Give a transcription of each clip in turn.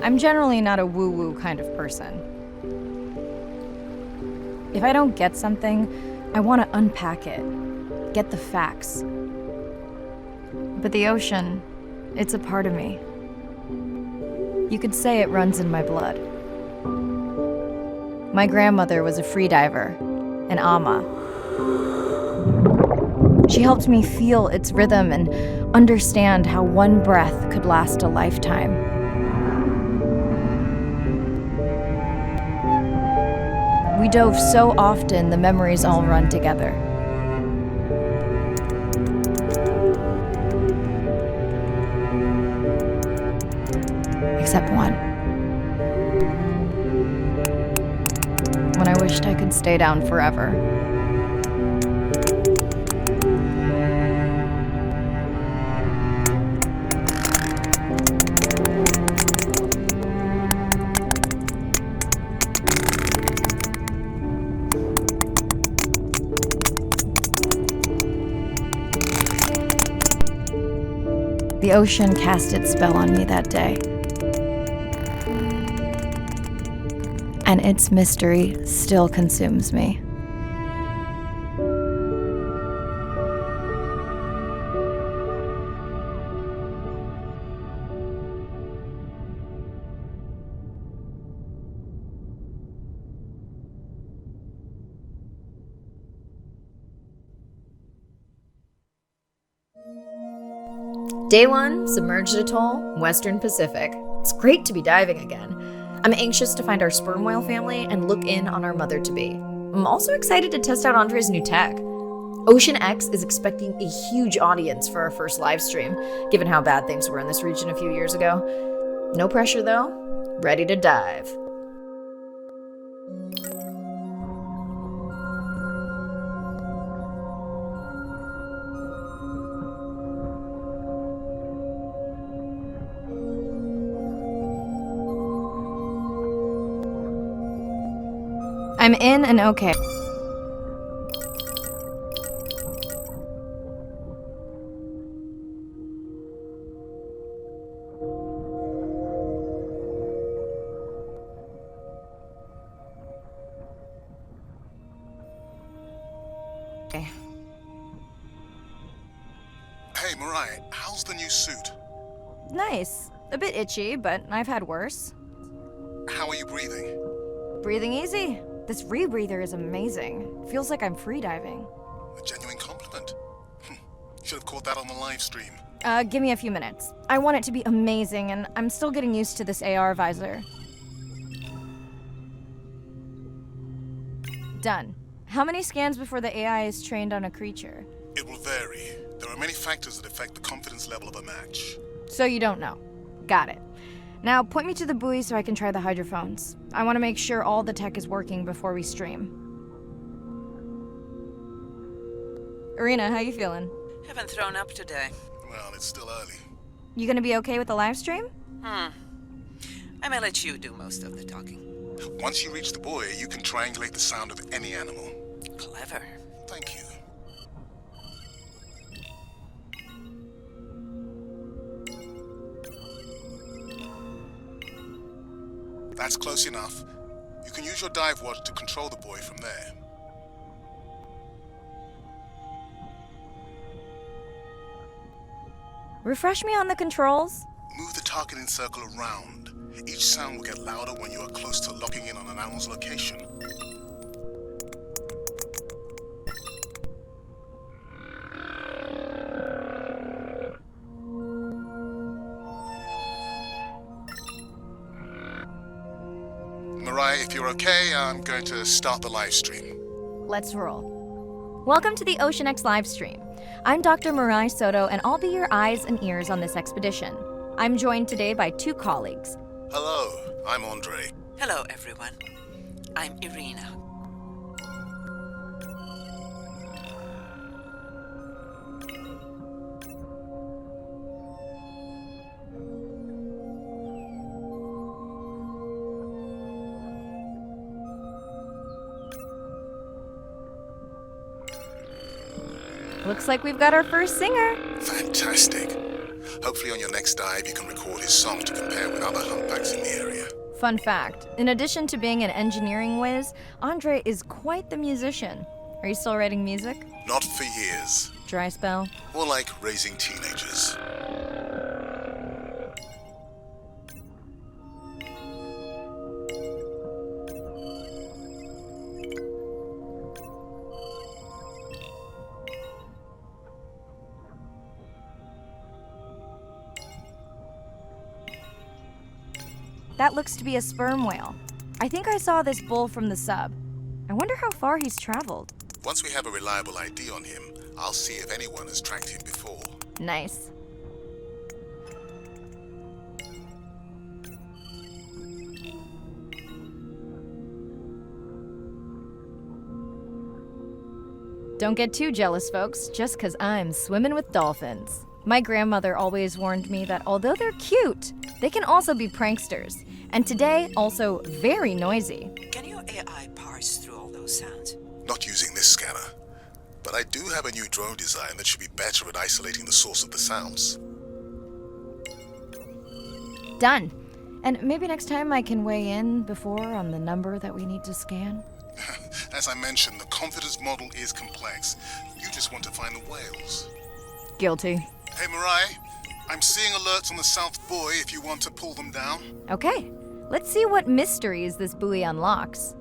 I'm generally not a woo-woo kind of person. If I don't get something, I want to unpack it, get the facts. But the ocean, it's a part of me. You could say it runs in my blood. My grandmother was a freediver, an ama. She helped me feel its rhythm and understand how one breath could last a lifetime. We dove so often, the memories all run together. Except one. When I wished I could stay down forever. The ocean cast its spell on me that day. And its mystery still consumes me. Day 1, submerged atoll, Western Pacific. It's great to be diving again. I'm anxious to find our sperm whale family and look in on our mother-to-be. I'm also excited to test out Andre's new tech. Ocean X is expecting a huge audience for our first live stream, given how bad things were in this region a few years ago. No pressure though, ready to dive. I'm in and okay. Hey, Mariah, how's the new suit? Nice. A bit itchy, but I've had worse. How are you breathing? Breathing easy. This rebreather is amazing. Feels like I'm freediving. A genuine compliment. Should have caught that on the live stream. Give me a few minutes. I want it to be amazing, and I'm still getting used to this AR visor. Done. How many scans before the AI is trained on a creature? It will vary. There are many factors that affect the confidence level of a match. So you don't know. Got it. Now point me to the buoy so I can try the hydrophones. I want to make sure all the tech is working before we stream. Irina, how you feeling? Haven't thrown up today. Well, it's still early. You gonna be okay with the live stream? I may let you do most of the talking. Once you reach the buoy, you can triangulate the sound of any animal. Clever. Thank you. That's close enough. You can use your dive watch to control the buoy from there. Refresh me on the controls. Move the targeting circle around. Each sound will get louder when you are close to locking in on an animal's location. Mariah, if you're okay, I'm going to start the live stream. Let's roll. Welcome to the Ocean X live stream. I'm Dr. Mariah Soto, and I'll be your eyes and ears on this expedition. I'm joined today by two colleagues. Hello, I'm Andre. Hello, everyone. I'm Irina. Looks like we've got our first singer. Fantastic. Hopefully on your next dive you can record his song to compare with other humpbacks in the area. Fun fact, in addition to being an engineering whiz, Andre is quite the musician. Are you still writing music? Not for years. Dry spell? More like raising teenagers. That looks to be a sperm whale. I think I saw this bull from the sub. I wonder how far he's traveled. Once we have a reliable ID on him, I'll see if anyone has tracked him before. Nice. Don't get too jealous, folks, just 'cause I'm swimming with dolphins. My grandmother always warned me that although they're cute, they can also be pranksters. And today, also very noisy. Can your AI parse through all those sounds? Not using this scanner. But I do have a new drone design that should be better at isolating the source of the sounds. Done. And maybe next time I can weigh in before on the number that we need to scan. As I mentioned, the confidence model is complex. You just want to find the whales. Guilty. Hey, Mirai, I'm seeing alerts on the South Buoy if you want to pull them down. Okay, let's see what mysteries this buoy unlocks.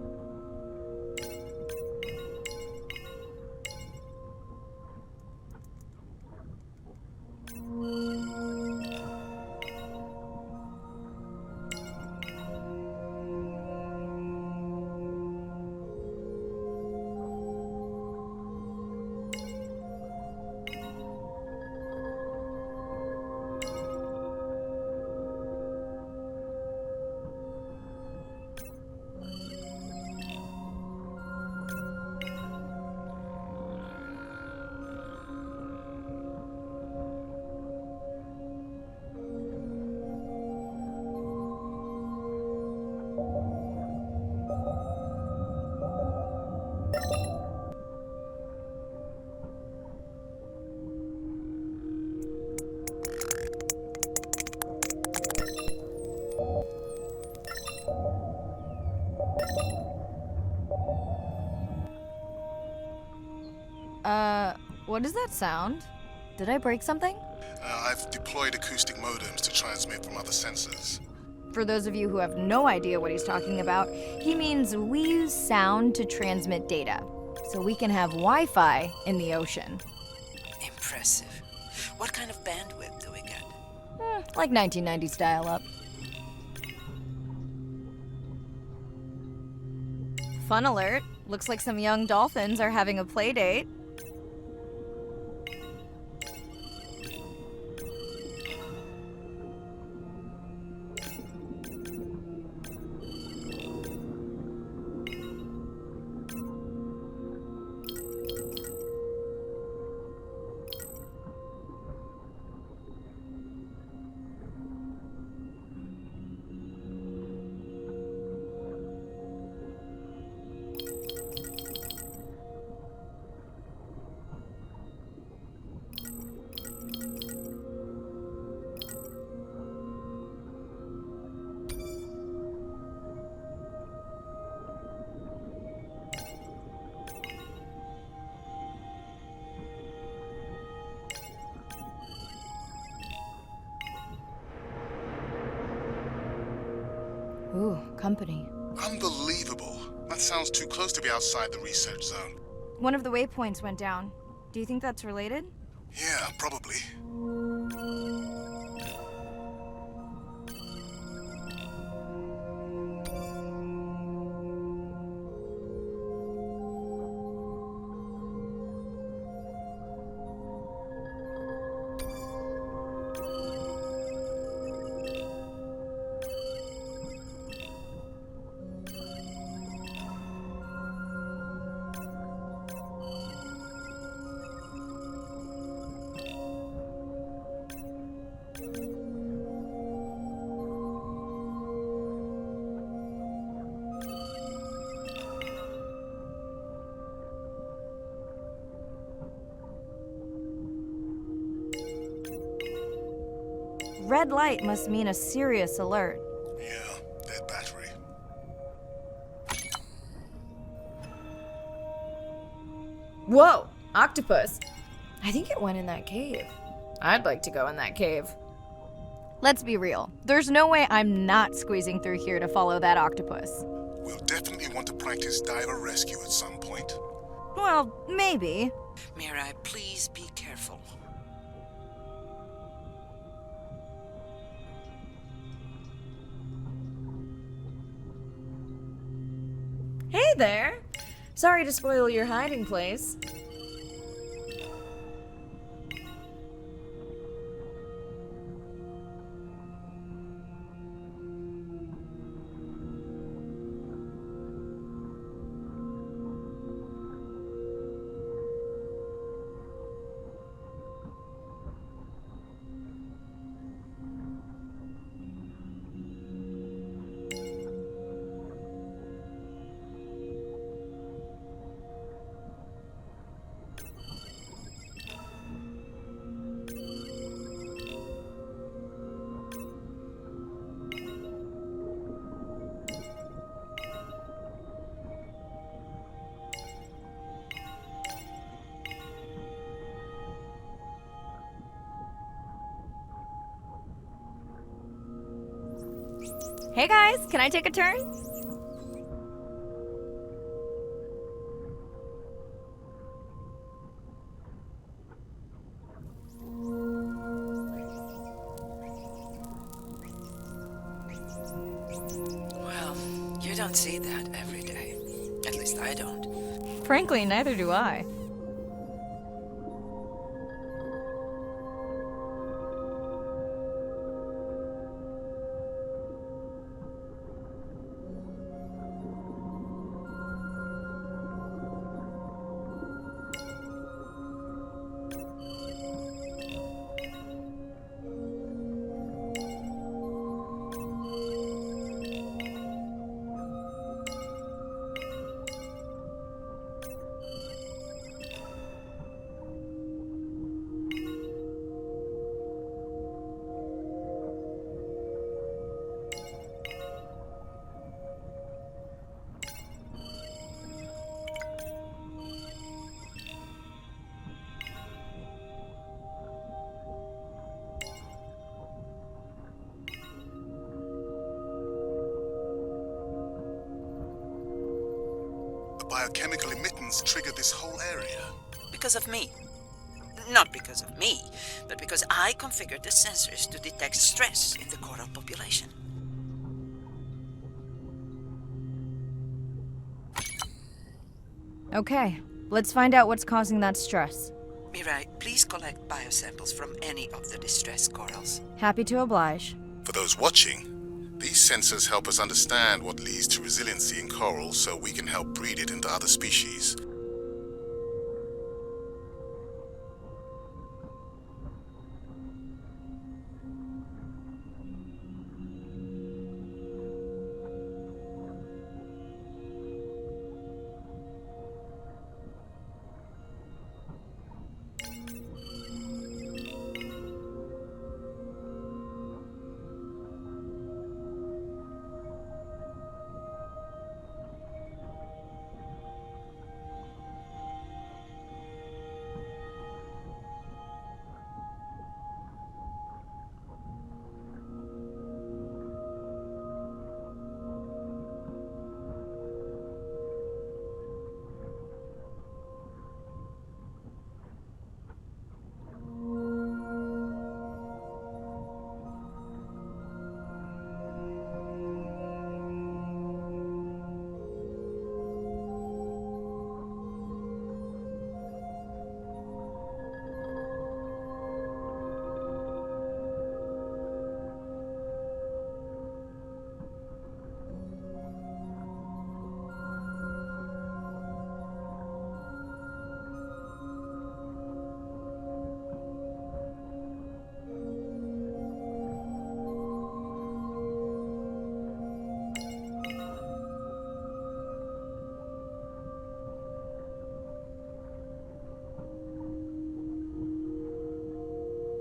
What does that sound? Did I break something? I've deployed acoustic modems to transmit from other sensors. For those of you who have no idea what he's talking about, he means we use sound to transmit data, so we can have Wi-Fi in the ocean. Impressive. What kind of bandwidth do we get? Like 1990s dial-up. Fun alert. Looks like some young dolphins are having a play date. Ooh, company. Unbelievable. That sounds too close to be outside the research zone. One of the waypoints went down. Do you think that's related? Yeah, probably. red light must mean a serious alert. Yeah, dead battery. Whoa! Octopus! I think it went in that cave. I'd like to go in that cave. Let's be real. There's no way I'm not squeezing through here to follow that octopus. We'll definitely want to practice diver rescue at some point. Well, maybe. Mirai, please be careful. Hey there! Sorry to spoil your hiding place. Hey guys, can I take a turn? Well, you don't see that every day. At least I don't. Frankly, neither do I. Biochemical emittance triggered this whole area. Because of me. Not because of me, but because I configured the sensors to detect stress in the coral population. Okay, let's find out what's causing that stress. Mirai, please collect biosamples from any of the distressed corals. Happy to oblige. For those watching, these sensors help us understand what leads to resiliency in coral so we can help breed it into other species.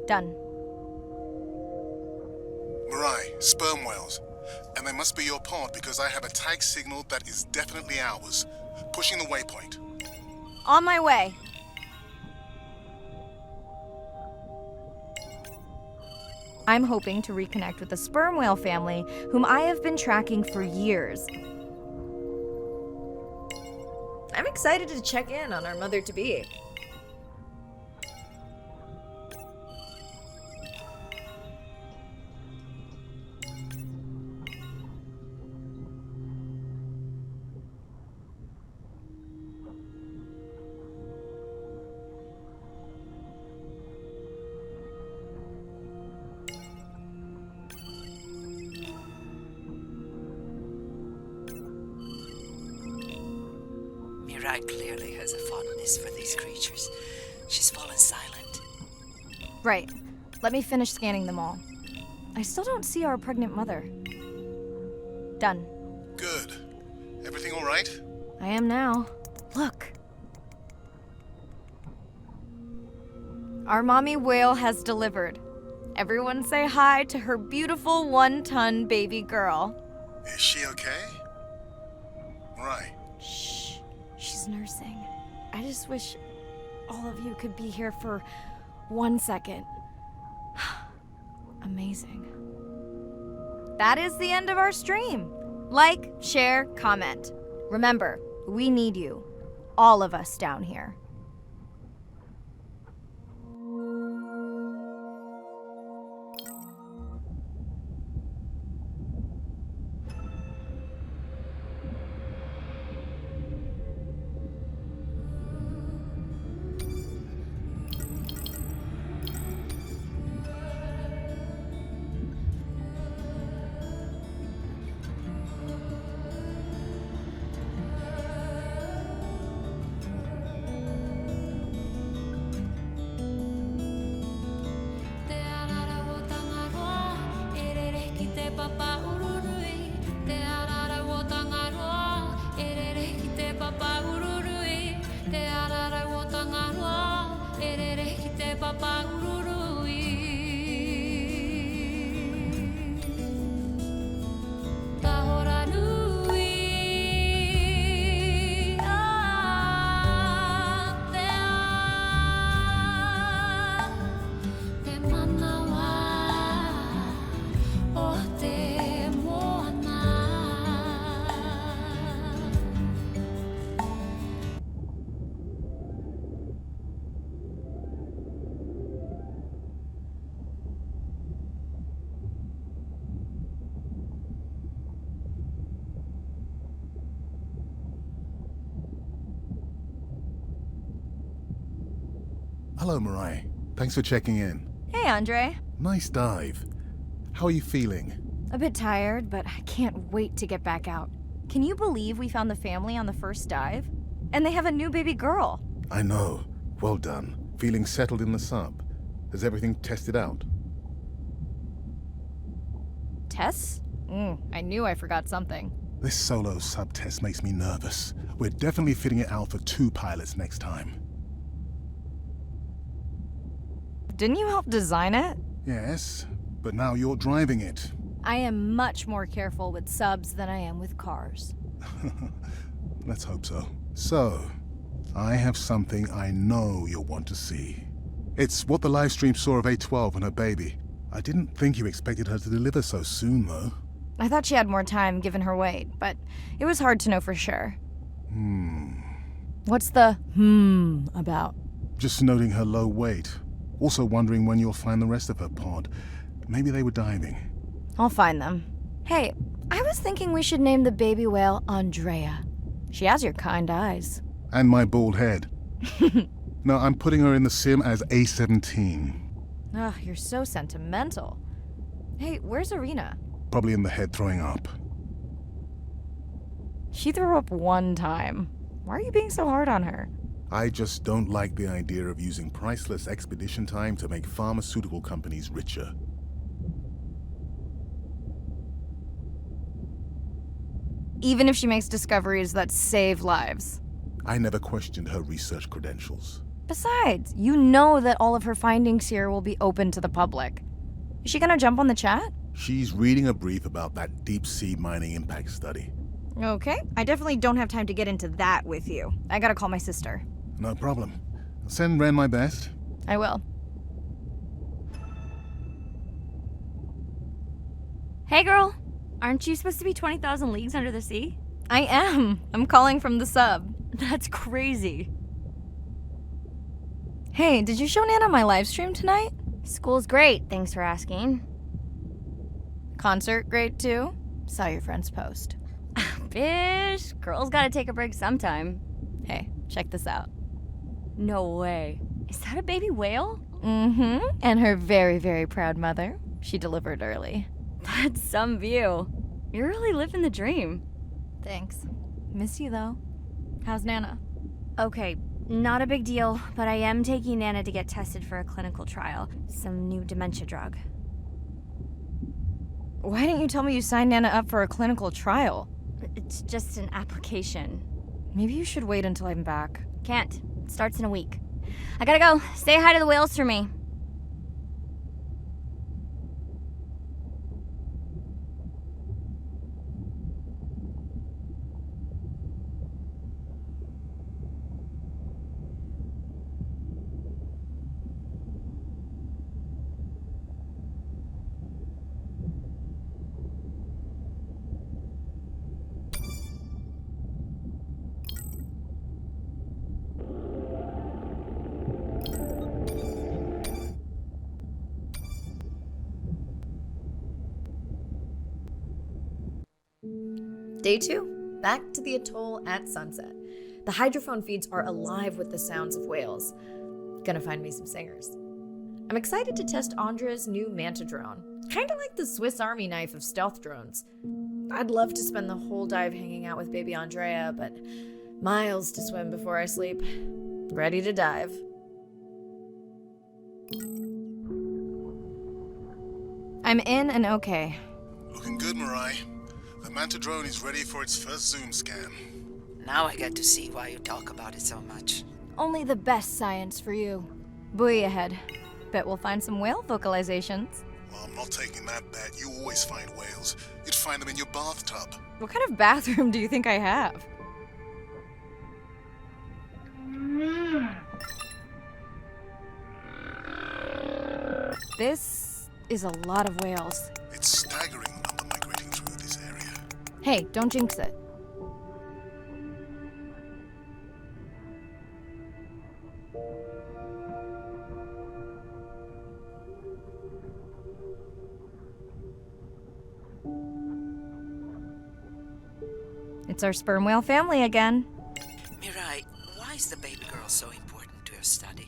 Done. sperm whales. And they must be your pod because I have a tag signal that is definitely ours. Pushing the waypoint. On my way. I'm hoping to reconnect with the sperm whale family, whom I have been tracking for years. I'm excited to check in on our mother-to-be. Mirai clearly has a fondness for these creatures. She's fallen silent. Right. Let me finish scanning them all. I still don't see our pregnant mother. Done. Good. Everything all right? I am now. Look. Our mommy whale has delivered. Everyone say hi to her beautiful 1-ton baby girl. Is she okay? Right. Shh. She's nursing. I just wish all of you could be here for 1 second. Amazing. That is the end of our stream. Like, share, comment. Remember, we need you. All of us down here. Hello, Mirai. Thanks for checking in. Hey, Andre. Nice dive. How are you feeling? A bit tired, but I can't wait to get back out. Can you believe we found the family on the first dive? And they have a new baby girl. I know. Well done. Feeling settled in the sub. Has everything tested out? Tess? I knew I forgot something. This solo sub test makes me nervous. We're definitely fitting it out for 2 pilots next time. Didn't you help design it? Yes, but now you're driving it. I am much more careful with subs than I am with cars. Let's hope so. So, I have something I know you'll want to see. It's what the live stream saw of A12 and her baby. I didn't think you expected her to deliver so soon, though. I thought she had more time given her weight, but it was hard to know for sure. What's the about? Just noting her low weight. Also wondering when you'll find the rest of her pod. Maybe they were diving. I'll find them. Hey, I was thinking we should name the baby whale Andrea. She has your kind eyes. And my bald head. No, I'm putting her in the sim as A17. Ugh, you're so sentimental. Hey, where's Arena? Probably in the head throwing up. She threw up 1 time. Why are you being so hard on her? I just don't like the idea of using priceless expedition time to make pharmaceutical companies richer. Even if she makes discoveries that save lives. I never questioned her research credentials. Besides, you know that all of her findings here will be open to the public. Is she gonna jump on the chat? She's reading a brief about that deep-sea mining impact study. Okay, I definitely don't have time to get into that with you. I gotta call my sister. No problem. Send Ren my best. I will. Hey girl, aren't you supposed to be 20,000 leagues under the sea? I am. I'm calling from the sub. That's crazy. Hey, did you show Nana my live stream tonight? School's great, thanks for asking. Concert great too? Saw your friend's post. Bish, girls gotta take a break sometime. Hey, check this out. No way. Is that a baby whale? Mm-hmm. And her very, very proud mother. She delivered early. That's some view. You're really living the dream. Thanks. Miss you though. How's Nana? Okay, not a big deal, but I am taking Nana to get tested for a clinical trial. Some new dementia drug. Why didn't you tell me you signed Nana up for a clinical trial? It's just an application. Maybe you should wait until I'm back. Can't. It starts in a week. I gotta go. Say hi to the whales for me. Day 2, back to the atoll at sunset. The hydrophone feeds are alive with the sounds of whales. Gonna find me some singers. I'm excited to test Andrea's new manta drone. Kinda like the Swiss Army knife of stealth drones. I'd love to spend the whole dive hanging out with baby Andrea, but miles to swim before I sleep. Ready to dive. I'm in and okay. Looking good, Mirai. The Manta drone is ready for its first zoom scan. Now I get to see why you talk about it so much. Only the best science for you. Buoy ahead. Bet we'll find some whale vocalizations. Well, I'm not taking that bet. You always find whales. You'd find them in your bathtub. What kind of bathroom do you think I have? This is a lot of whales. It's staggering the number migrating through this area. Hey, don't jinx it. It's our sperm whale family again. Mirai, why is the baby girl so important to your study?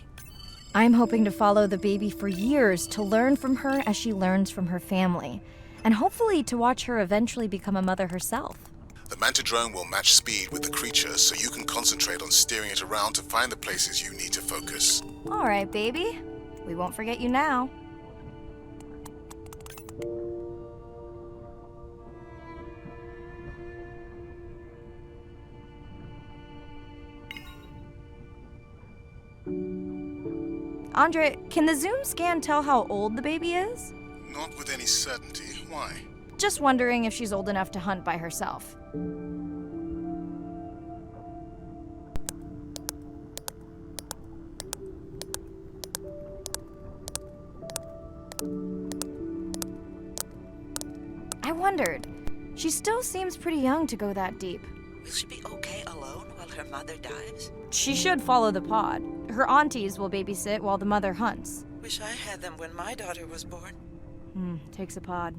I'm hoping to follow the baby for years to learn from her as she learns from her family, and hopefully to watch her eventually become a mother herself. The Manta drone will match speed with the creature so you can concentrate on steering it around to find the places you need to focus. All right, baby. We won't forget you now. Andre, can the zoom scan tell how old the baby is? Not with any certainty. Why? Just wondering if she's old enough to hunt by herself. I wondered. She still seems pretty young to go that deep. Will she be okay alone while her mother dives? She should follow the pod. Her aunties will babysit while the mother hunts. Wish I had them when my daughter was born. Takes a pod.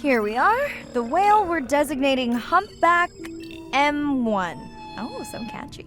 Here we are, the whale we're designating Humpback M1. Oh, so catchy.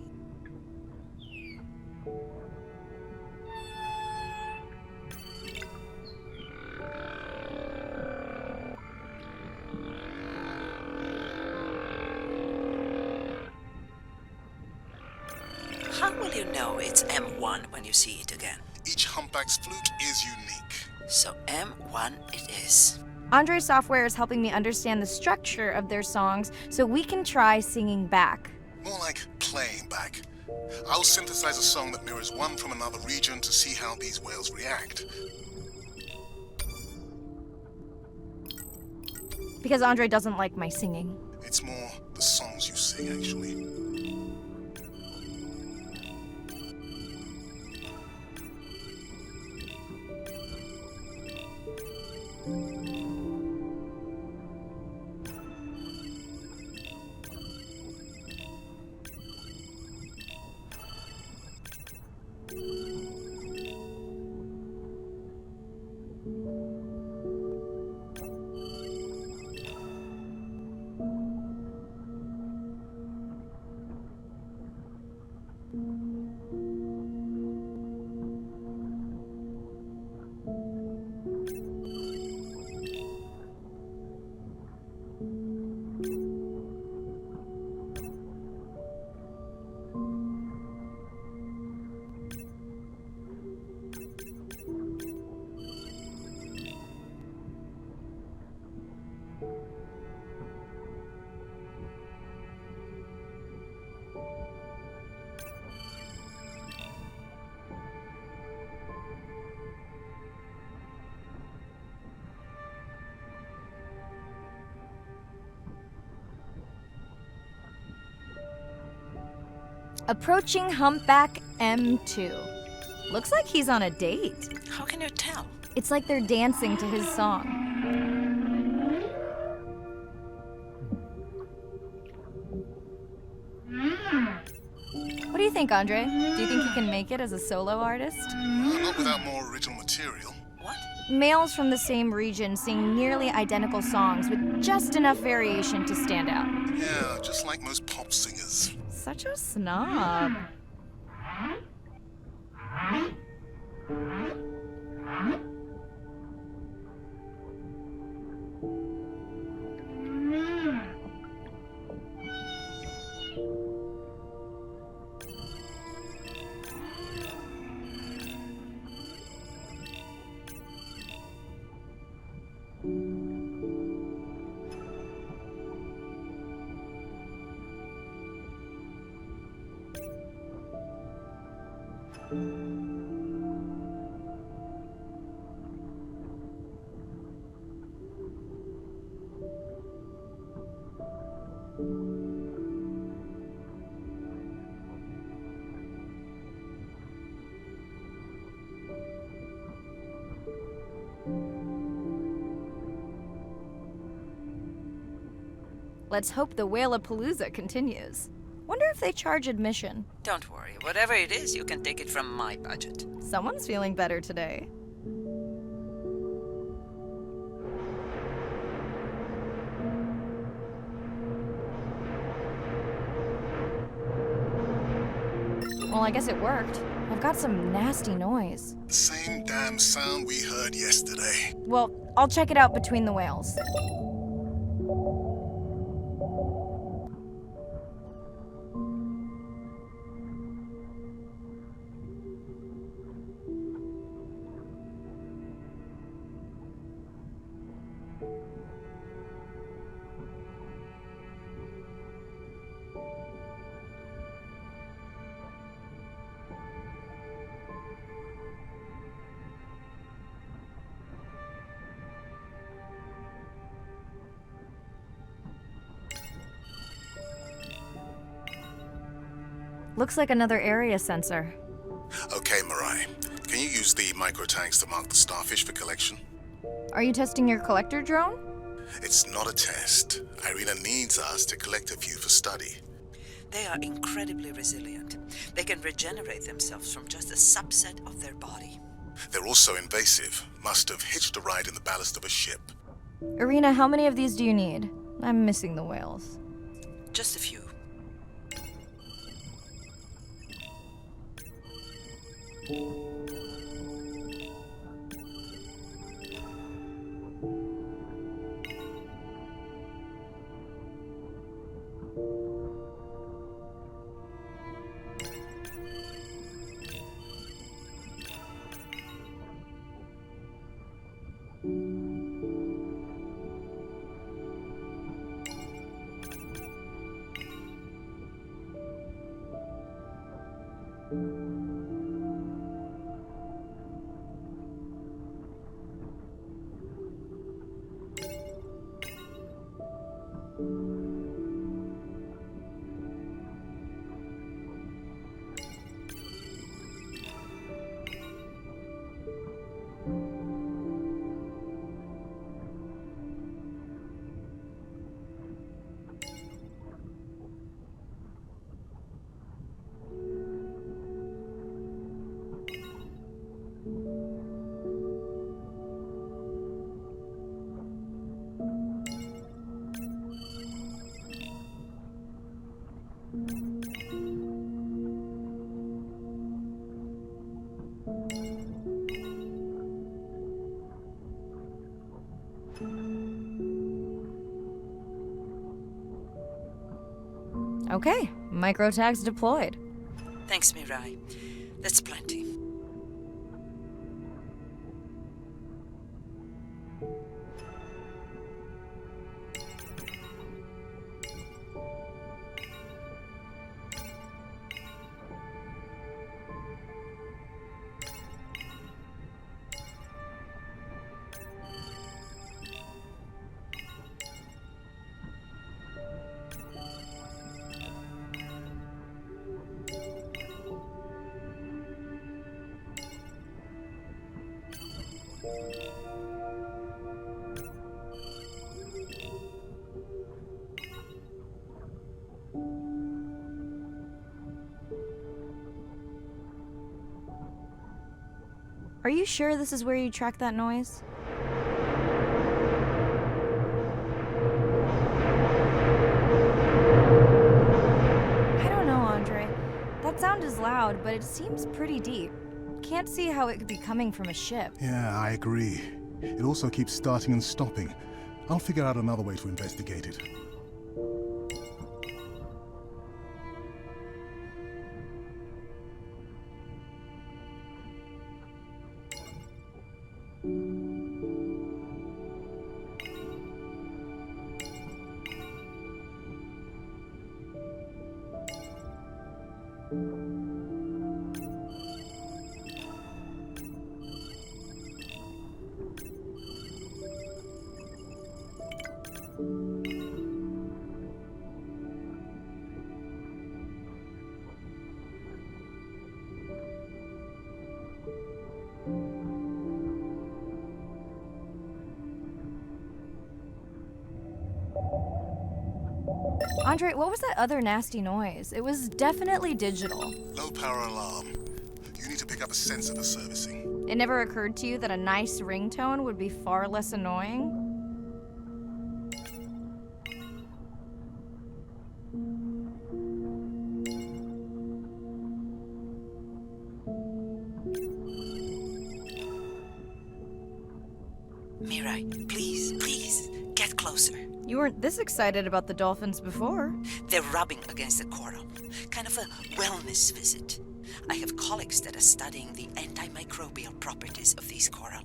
know it's M1 when you see it again. Each humpback's fluke is unique. So M1 it is. Andre's software is helping me understand the structure of their songs so we can try singing back. More like playing back. I'll synthesize a song that mirrors one from another region to see how these whales react. Because Andre doesn't like my singing. It's more the songs you sing, actually. Approaching humpback M2. Looks like he's on a date. How can you tell? It's like they're dancing to his song. What do you think, Andre? Do you think he can make it as a solo artist? Not without more original material. What? Males from the same region sing nearly identical songs with just enough variation to stand out. Yeah, just like most pop singers. Such a snob. Let's hope the Whalapalooza continues. Wonder if they charge admission. Don't worry. Whatever it is, you can take it from my budget. Someone's feeling better today. Well, I guess it worked. I've got some nasty noise. The same damn sound we heard yesterday. Well, I'll check it out between the whales. Looks like another area sensor. Okay, Mirai. Can you use the microtanks to mark the starfish for collection? Are you testing your collector drone? It's not a test. Irina needs us to collect a few for study. They are incredibly resilient. They can regenerate themselves from just a subset of their body. They're also invasive. Must have hitched a ride in the ballast of a ship. Irina, how many of these do you need? I'm missing the whales. Just a few. Okay, micro tags deployed. Thanks, Mirai. That's plenty. Are you sure this is where you tracked that noise? I don't know, Andre. That sound is loud, but it seems pretty deep. Can't see how it could be coming from a ship. Yeah, I agree. It also keeps starting and stopping. I'll figure out another way to investigate it. Andre, what was that other nasty noise? It was definitely digital. Low power alarm. You need to pick up a sensor for servicing. It never occurred to you that a nice ringtone would be far less annoying? Mirai, please, get closer. You weren't this excited about the dolphins before. They're rubbing against the coral. Kind of a wellness visit. I have colleagues that are studying the antimicrobial properties of these coral.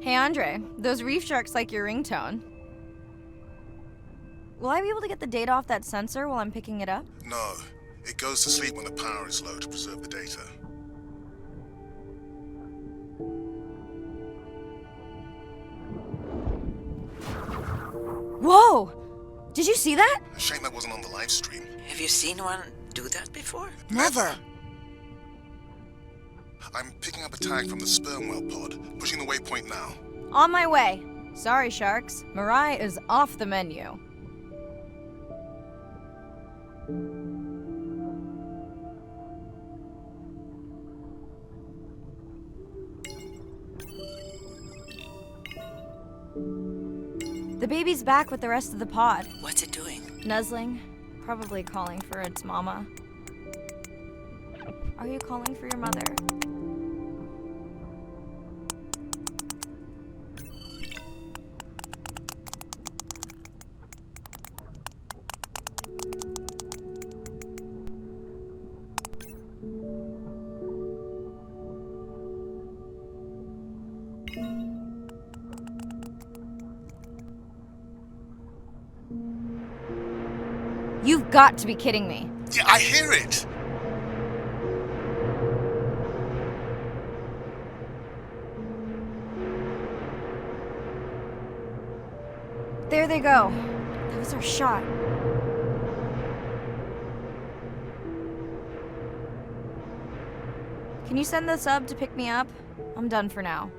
Hey Andre, those reef sharks like your ringtone. Will I be able to get the data off that sensor while I'm picking it up? No. It goes to sleep when the power is low to preserve the data. Whoa! Did you see that? Shame that wasn't on the live stream. Have you seen one do that before? Never. I'm picking up a tag from the sperm whale pod, pushing the waypoint now. On my way. Sorry, sharks. Mirai is off the menu. The baby's back with the rest of the pod. What's it doing? Nuzzling. Probably calling for its mama. Are you calling for your mother? You've got to be kidding me. Yeah, I hear it! There they go. That was our shot. Can you send the sub to pick me up? I'm done for now.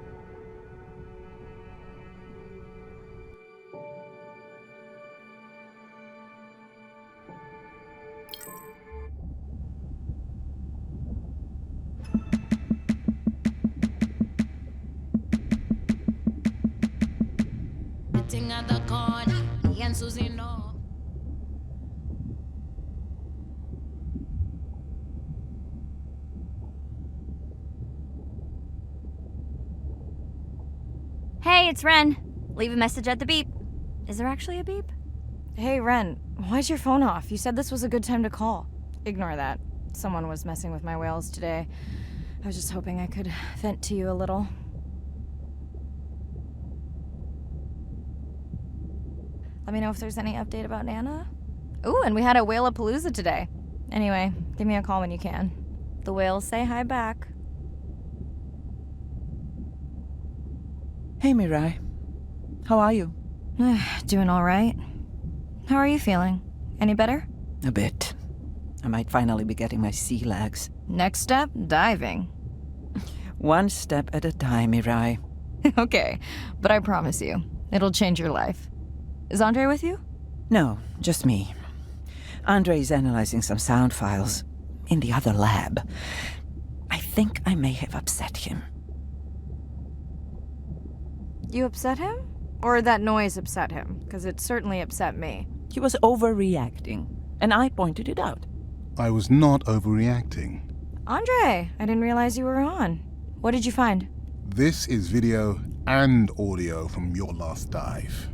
Hey, it's Ren. Leave a message at the beep. Is there actually a beep? Hey, Ren, why's your phone off? You said this was a good time to call. Ignore that. Someone was messing with my whales today. I was just hoping I could vent to you a little. Let me know if there's any update about Nana. Ooh, and we had a whale-a-palooza today. Anyway, give me a call when you can. The whales say hi back. Hey, Mirai. How are you? Doing all right. How are you feeling? Any better? A bit. I might finally be getting my sea legs. Next step, diving. One step at a time, Mirai. Okay, but I promise you, it'll change your life. Is Andre with you? No, just me. Andre is analyzing some sound files in the other lab. I think I may have upset him. You upset him? Or that noise upset him? Because it certainly upset me. He was overreacting, and I pointed it out. I was not overreacting. Andre, I didn't realize you were on. What did you find? This is video and audio from your last dive.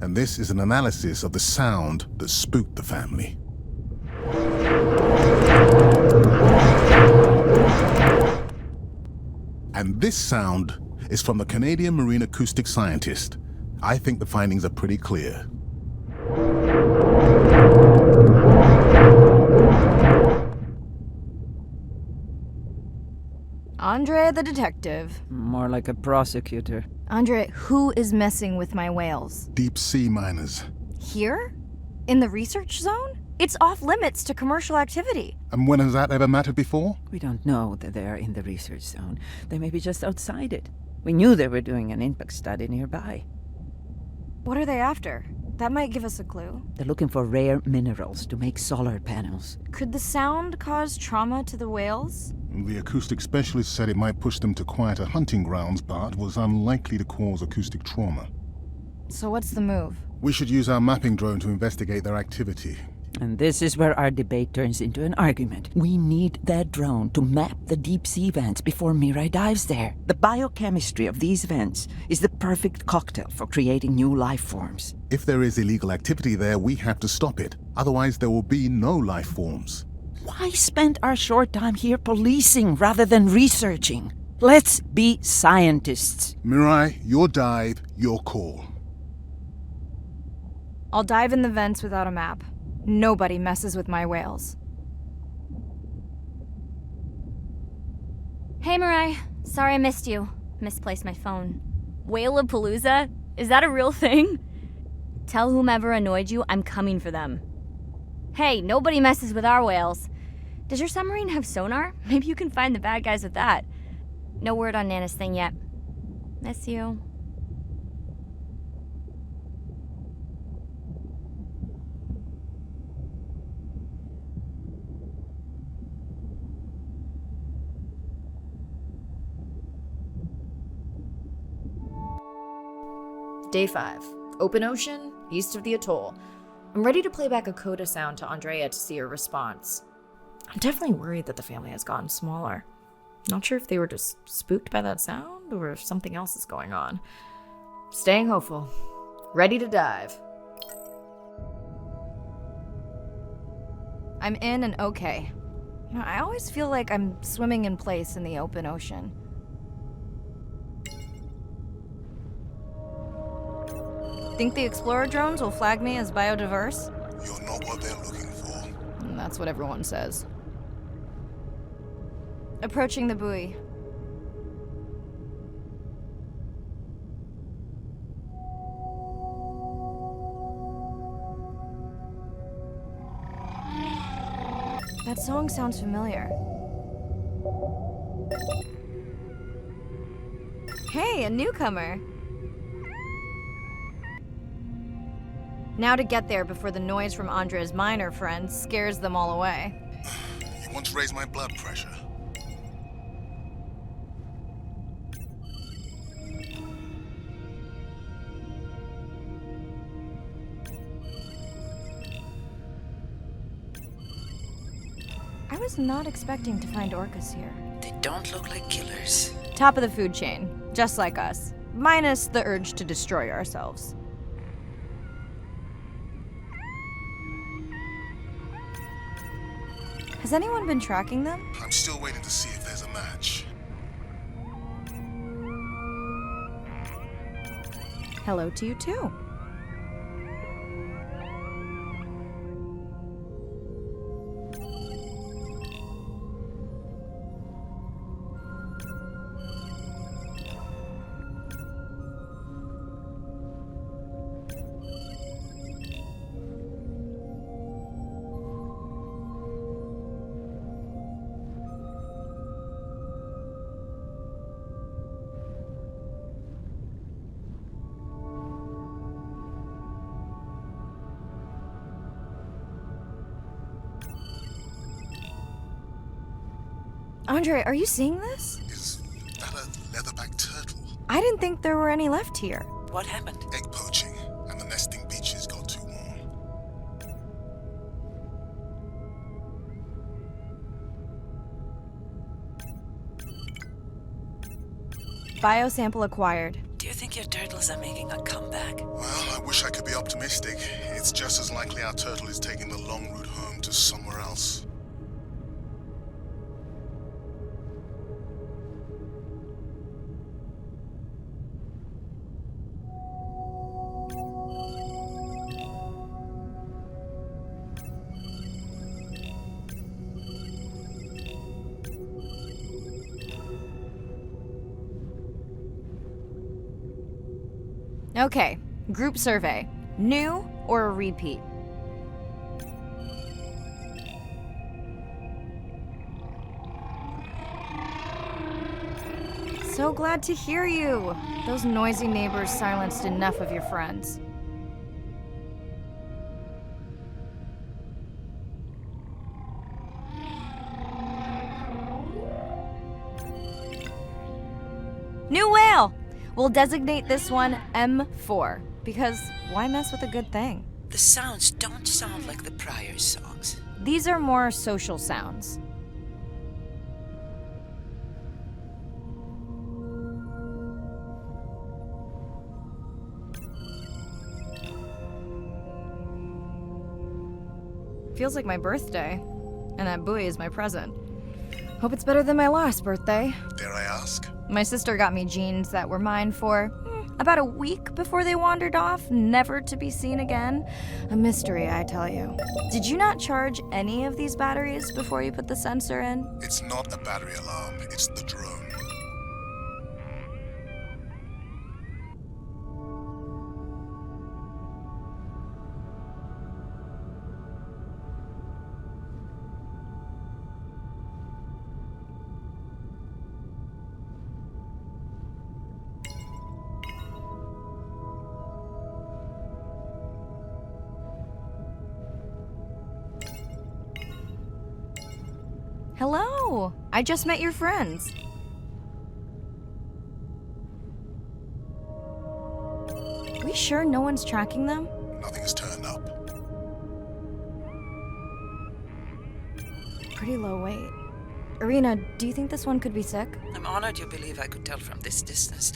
And this is an analysis of the sound that spooked the family. And this sound is from the Canadian marine acoustic scientist. I think the findings are pretty clear. Andre the detective. More like a prosecutor. Andre, who is messing with my whales? Deep sea miners. Here? In the research zone? It's off limits to commercial activity. And when has that ever mattered before? We don't know that they are in the research zone. They may be just outside it. We knew they were doing an impact study nearby. What are they after? That might give us a clue. They're looking for rare minerals to make solar panels. Could the sound cause trauma to the whales? The acoustic specialist said it might push them to quieter hunting grounds, but was unlikely to cause acoustic trauma. So what's the move? We should use our mapping drone to investigate their activity. And this is where our debate turns into an argument. We need that drone to map the deep sea vents before Mirai dives there. The biochemistry of these vents is the perfect cocktail for creating new life forms. If there is illegal activity there, we have to stop it. Otherwise, there will be no life forms. Why spend our short time here policing rather than researching? Let's be scientists. Mirai, your dive, your call. I'll dive in the vents without a map. Nobody messes with my whales. Hey, Mirai. Sorry I missed you. Misplaced my phone. Whale-a-palooza? Is that a real thing? Tell whomever annoyed you I'm coming for them. Hey, nobody messes with our whales. Does your submarine have sonar? Maybe you can find the bad guys with that. No word on Nana's thing yet. Miss you. Day 5. Open ocean, east of the atoll. I'm ready to play back a coda sound to Andrea to see her response. I'm definitely worried that the family has gotten smaller. Not sure if they were just spooked by that sound or if something else is going on. Staying hopeful. Ready to dive. I'm in and okay. I always feel like I'm swimming in place in the open ocean. Think the Explorer drones will flag me as biodiverse? You're not what they're looking for. That's what everyone says. Approaching the buoy. That song sounds familiar. Hey, a newcomer. Now to get there before the noise from Andre's minor friends scares them all away. You want to raise my blood pressure? I was not expecting to find orcas here. They don't look like killers. Top of the food chain, just like us. Minus the urge to destroy ourselves. Has anyone been tracking them? I'm still waiting to see if there's a match. Hello to you too. Andre, are you seeing this? Is that a leatherback turtle? I didn't think there were any left here. What happened? Egg poaching, and the nesting beaches got too warm. Biosample acquired. Do you think your turtles are making a comeback? Well, I wish I could be optimistic. It's just as likely our turtle is taking the long route home to somewhere else. Okay, group survey. New or a repeat? So glad to hear you. Those noisy neighbors silenced enough of your friends. New whale! We'll designate this one M4, because why mess with a good thing? The sounds don't sound like the prior songs. These are more social sounds. Feels like my birthday, and that buoy is my present. Hope it's better than my last birthday. Dare I ask? My sister got me jeans that were mine for about a week before they wandered off, never to be seen again. A mystery, I tell you. Did you not charge any of these batteries before you put the sensor in? It's not a battery alarm, it's the drone. Hello! I just met your friends. We sure no one's tracking them? Nothing has turned up. Pretty low weight. Irina, do you think this one could be sick? I'm honored you believe I could tell from this distance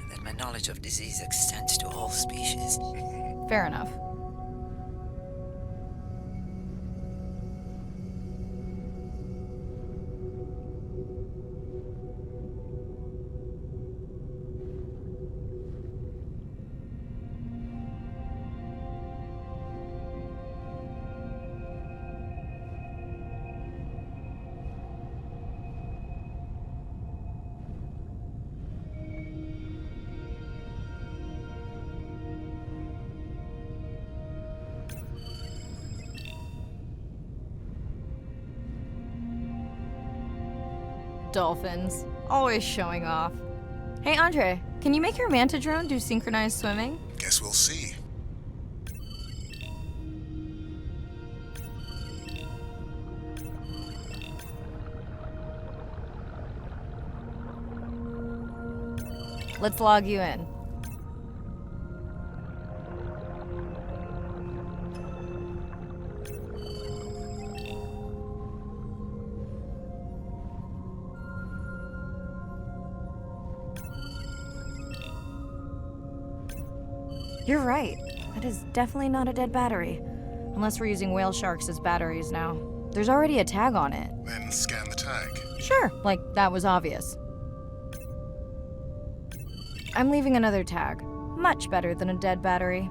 that my knowledge of disease extends to all species. Fair enough. dolphins. Always showing off. Hey, Andre, can you make your manta drone do synchronized swimming? Guess we'll see. Let's log you in. You're right. That is definitely not a dead battery. Unless we're using whale sharks as batteries now. There's already a tag on it. Then scan the tag. Sure, like that was obvious. I'm leaving another tag. Much better than a dead battery.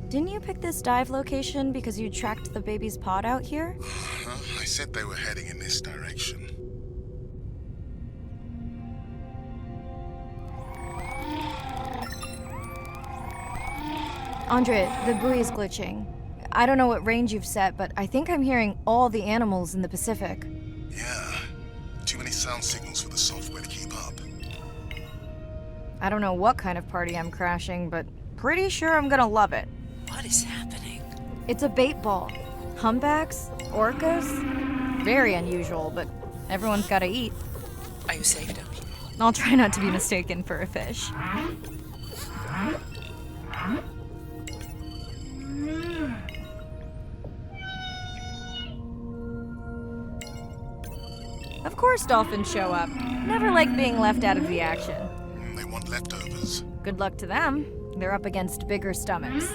Didn't you pick this dive location because you tracked the baby's pod out here? I said they were heading in this direction. Andre, the buoy's glitching. I don't know what range you've set, but I think I'm hearing all the animals in the Pacific. Yeah. Too many sound signals for the software to keep up. I don't know what kind of party I'm crashing, but pretty sure I'm gonna love it. What is happening? It's a bait ball. Humpbacks? Orcas? Very unusual, but everyone's gotta eat. Are you safe down here? I'll try not to be mistaken for a fish. Of course dolphins show up. Never like being left out of the action. They want leftovers. Good luck to them. They're up against bigger stomachs.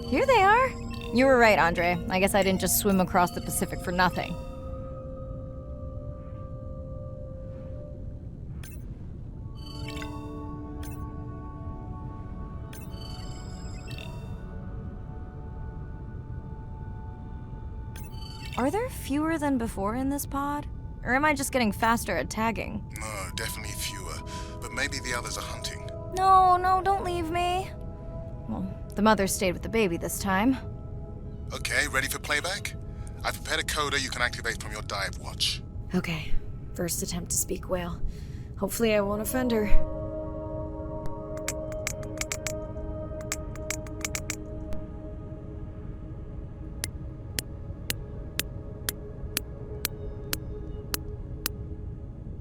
Here they are. You were right, Andre. I guess I didn't just swim across the Pacific for nothing. Are there fewer than before in this pod? Or am I just getting faster at tagging? No, definitely fewer. But maybe the others are hunting. No, don't leave me. Well, the mother stayed with the baby this time. Okay, ready for playback? I've prepared a coder you can activate from your dive watch. Okay, first attempt to speak whale. Hopefully I won't offend her.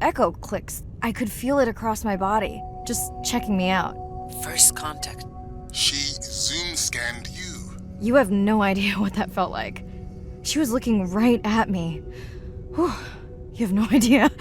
Echo clicks. I could feel it across my body, just checking me out. First contact. She zoom scanned you. You have no idea what that felt like. She was looking right at me. Whew, you have no idea.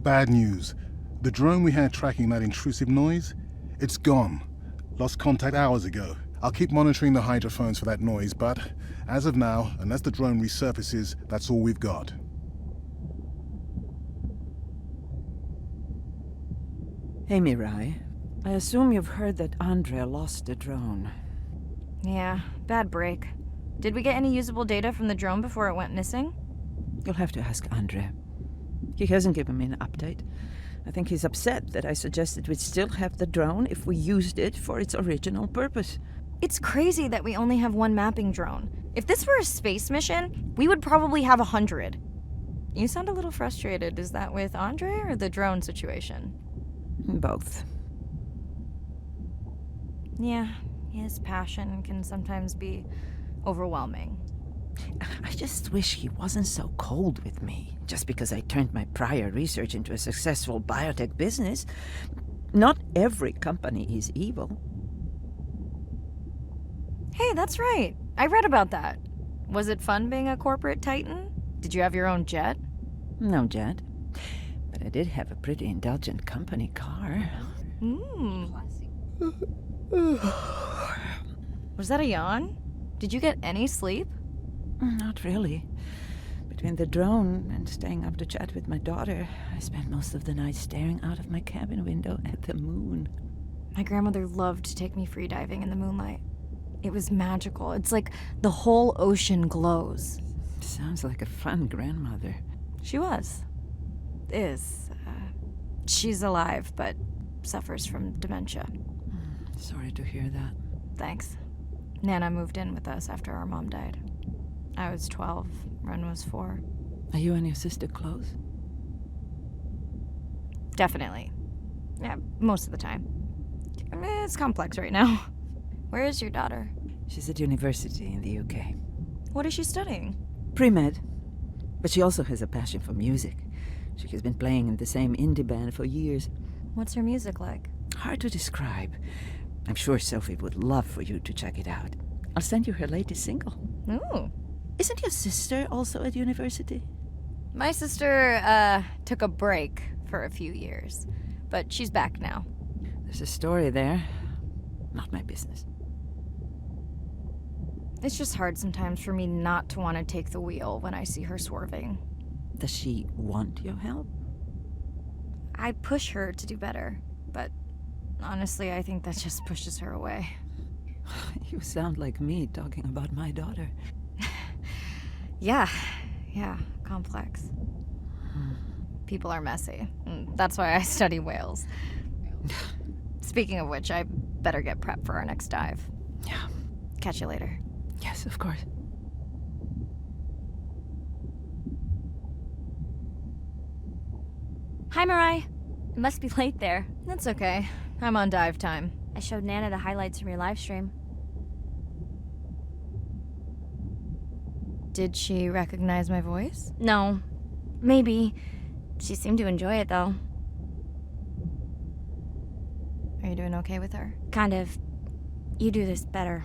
Bad news. The drone we had tracking that intrusive noise, it's gone. Lost contact hours ago. I'll keep monitoring the hydrophones for that noise, but as of now, unless the drone resurfaces, that's all we've got. Hey, Mirai. I assume you've heard that Andrea lost the drone. Yeah, bad break. Did we get any usable data from the drone before it went missing? You'll have to ask Andrea. He hasn't given me an update. I think he's upset that I suggested we'd still have the drone if we used it for its original purpose. It's crazy that we only have one mapping drone. If this were a space mission, we would probably have 100. You sound a little frustrated. Is that with Andre or the drone situation? Both. Yeah, his passion can sometimes be overwhelming. I just wish he wasn't so cold with me, just because I turned my prior research into a successful biotech business. Not every company is evil. Hey, that's right. I read about that. Was it fun being a corporate titan? Did you have your own jet? No jet. But I did have a pretty indulgent company car. Was that a yawn? Did you get any sleep? Not really. Between the drone and staying up to chat with my daughter, I spent most of the night staring out of my cabin window at the moon. My grandmother loved to take me freediving in the moonlight. It was magical. It's like the whole ocean glows. Sounds like a fun grandmother. She was. Is. She's alive, but suffers from dementia. Sorry to hear that. Thanks. Nana moved in with us after our mom died. I was 12, Ren was 4. Are you and your sister close? Definitely. Yeah, most of the time. I mean, it's complex right now. Where is your daughter? She's at university in the UK. What is she studying? Pre-med. But she also has a passion for music. She has been playing in the same indie band for years. What's her music like? Hard to describe. I'm sure Sophie would love for you to check it out. I'll send you her latest single. Ooh. Isn't your sister also at university? My sister, took a break for a few years. But she's back now. There's a story there. Not my business. It's just hard sometimes for me not to want to take the wheel when I see her swerving. Does she want your help? I push her to do better, but honestly, I think that just pushes her away. You sound like me talking about my daughter. Yeah, complex. People are messy. That's why I study whales. Speaking of which, I better get prepped for our next dive. Yeah. Catch you later. Yes, of course. Hi, Mirai. It must be late there. That's okay. I'm on dive time. I showed Nana the highlights from your live stream. Did she recognize my voice? No. Maybe. She seemed to enjoy it, though. Are you doing okay with her? Kind of. You do this better.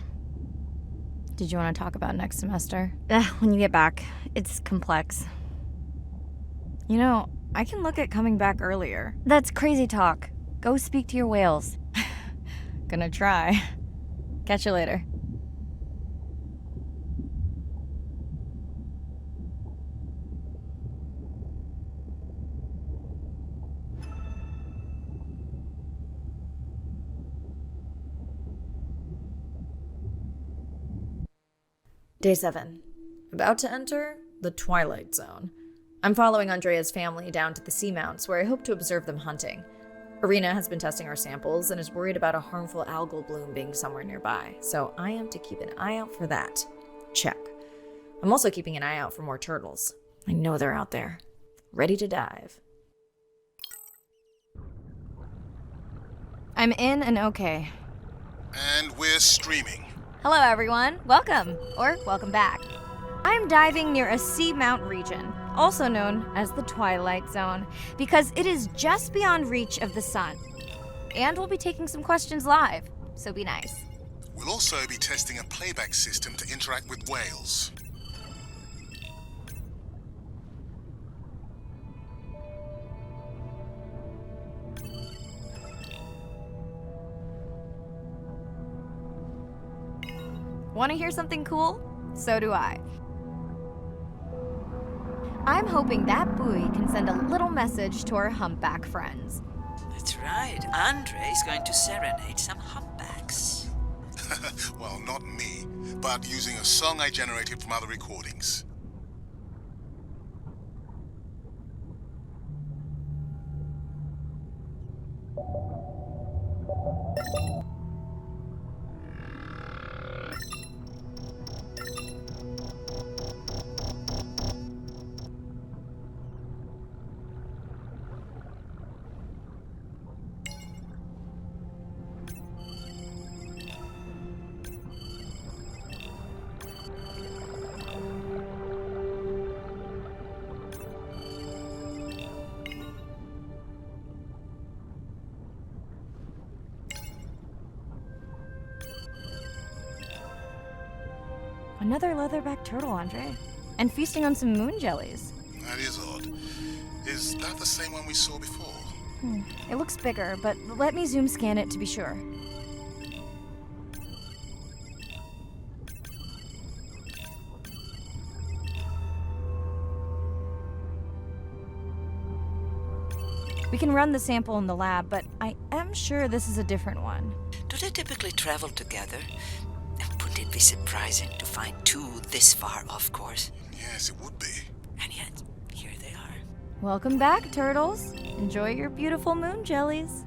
Did you want to talk about next semester? When you get back. It's complex. You know, I can look at coming back earlier. That's crazy talk. Go speak to your whales. Gonna try. Catch you later. Day 7. About to enter the Twilight Zone. I'm following Andrea's family down to the seamounts where I hope to observe them hunting. Irina has been testing our samples and is worried about a harmful algal bloom being somewhere nearby, so I am to keep an eye out for that. Check. I'm also keeping an eye out for more turtles. I know they're out there, ready to dive. I'm in and okay. And we're streaming. Hello everyone, welcome, or welcome back. I'm diving near a seamount region, also known as the Twilight Zone, because it is just beyond reach of the sun. And we'll be taking some questions live, so be nice. We'll also be testing a playback system to interact with whales. Want to hear something cool? So do I. I'm hoping that buoy can send a little message to our humpback friends. That's right. Andre is going to serenade some humpbacks. Well, not me, but using a song I generated from other recordings. Another leatherback turtle, Andre. And feasting on some moon jellies. That is odd. Is that the same one we saw before? It looks bigger, but let me zoom scan it to be sure. We can run the sample in the lab, but I am sure this is a different one. Do they typically travel together? Wouldn't it be surprising to find two this far off course? Yes, it would be. And yet, here they are. Welcome back, turtles. Enjoy your beautiful moon jellies.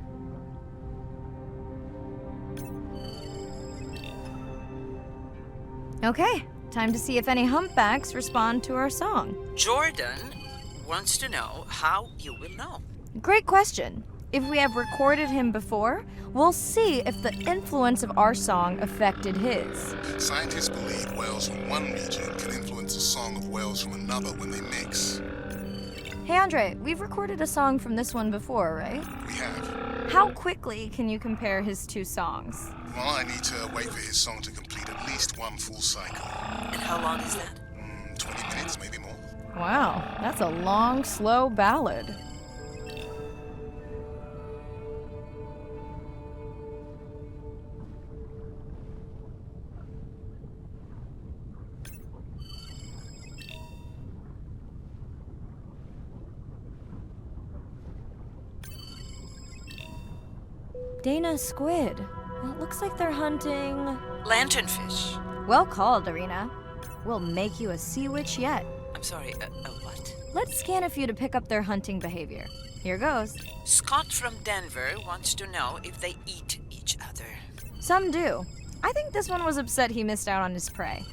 Okay, time to see if any humpbacks respond to our song. Jordan wants to know how you will know. Great question. If we have recorded him before, we'll see if the influence of our song affected his. Scientists believe whales from one region can influence a song of whales from another when they mix. Hey Andre, we've recorded a song from this one before, right? We have. How quickly can you compare his two songs? Well, I need to wait for his song to complete at least one full cycle. And how long is that? 20 minutes, maybe more. Wow, that's a long, slow ballad. Dana squid. It looks like they're hunting... Lanternfish. Well called, Arena. We'll make you a sea witch yet. I'm sorry, a what? Let's scan a few to pick up their hunting behavior. Here goes. Scott from Denver wants to know if they eat each other. Some do. I think this one was upset he missed out on his prey.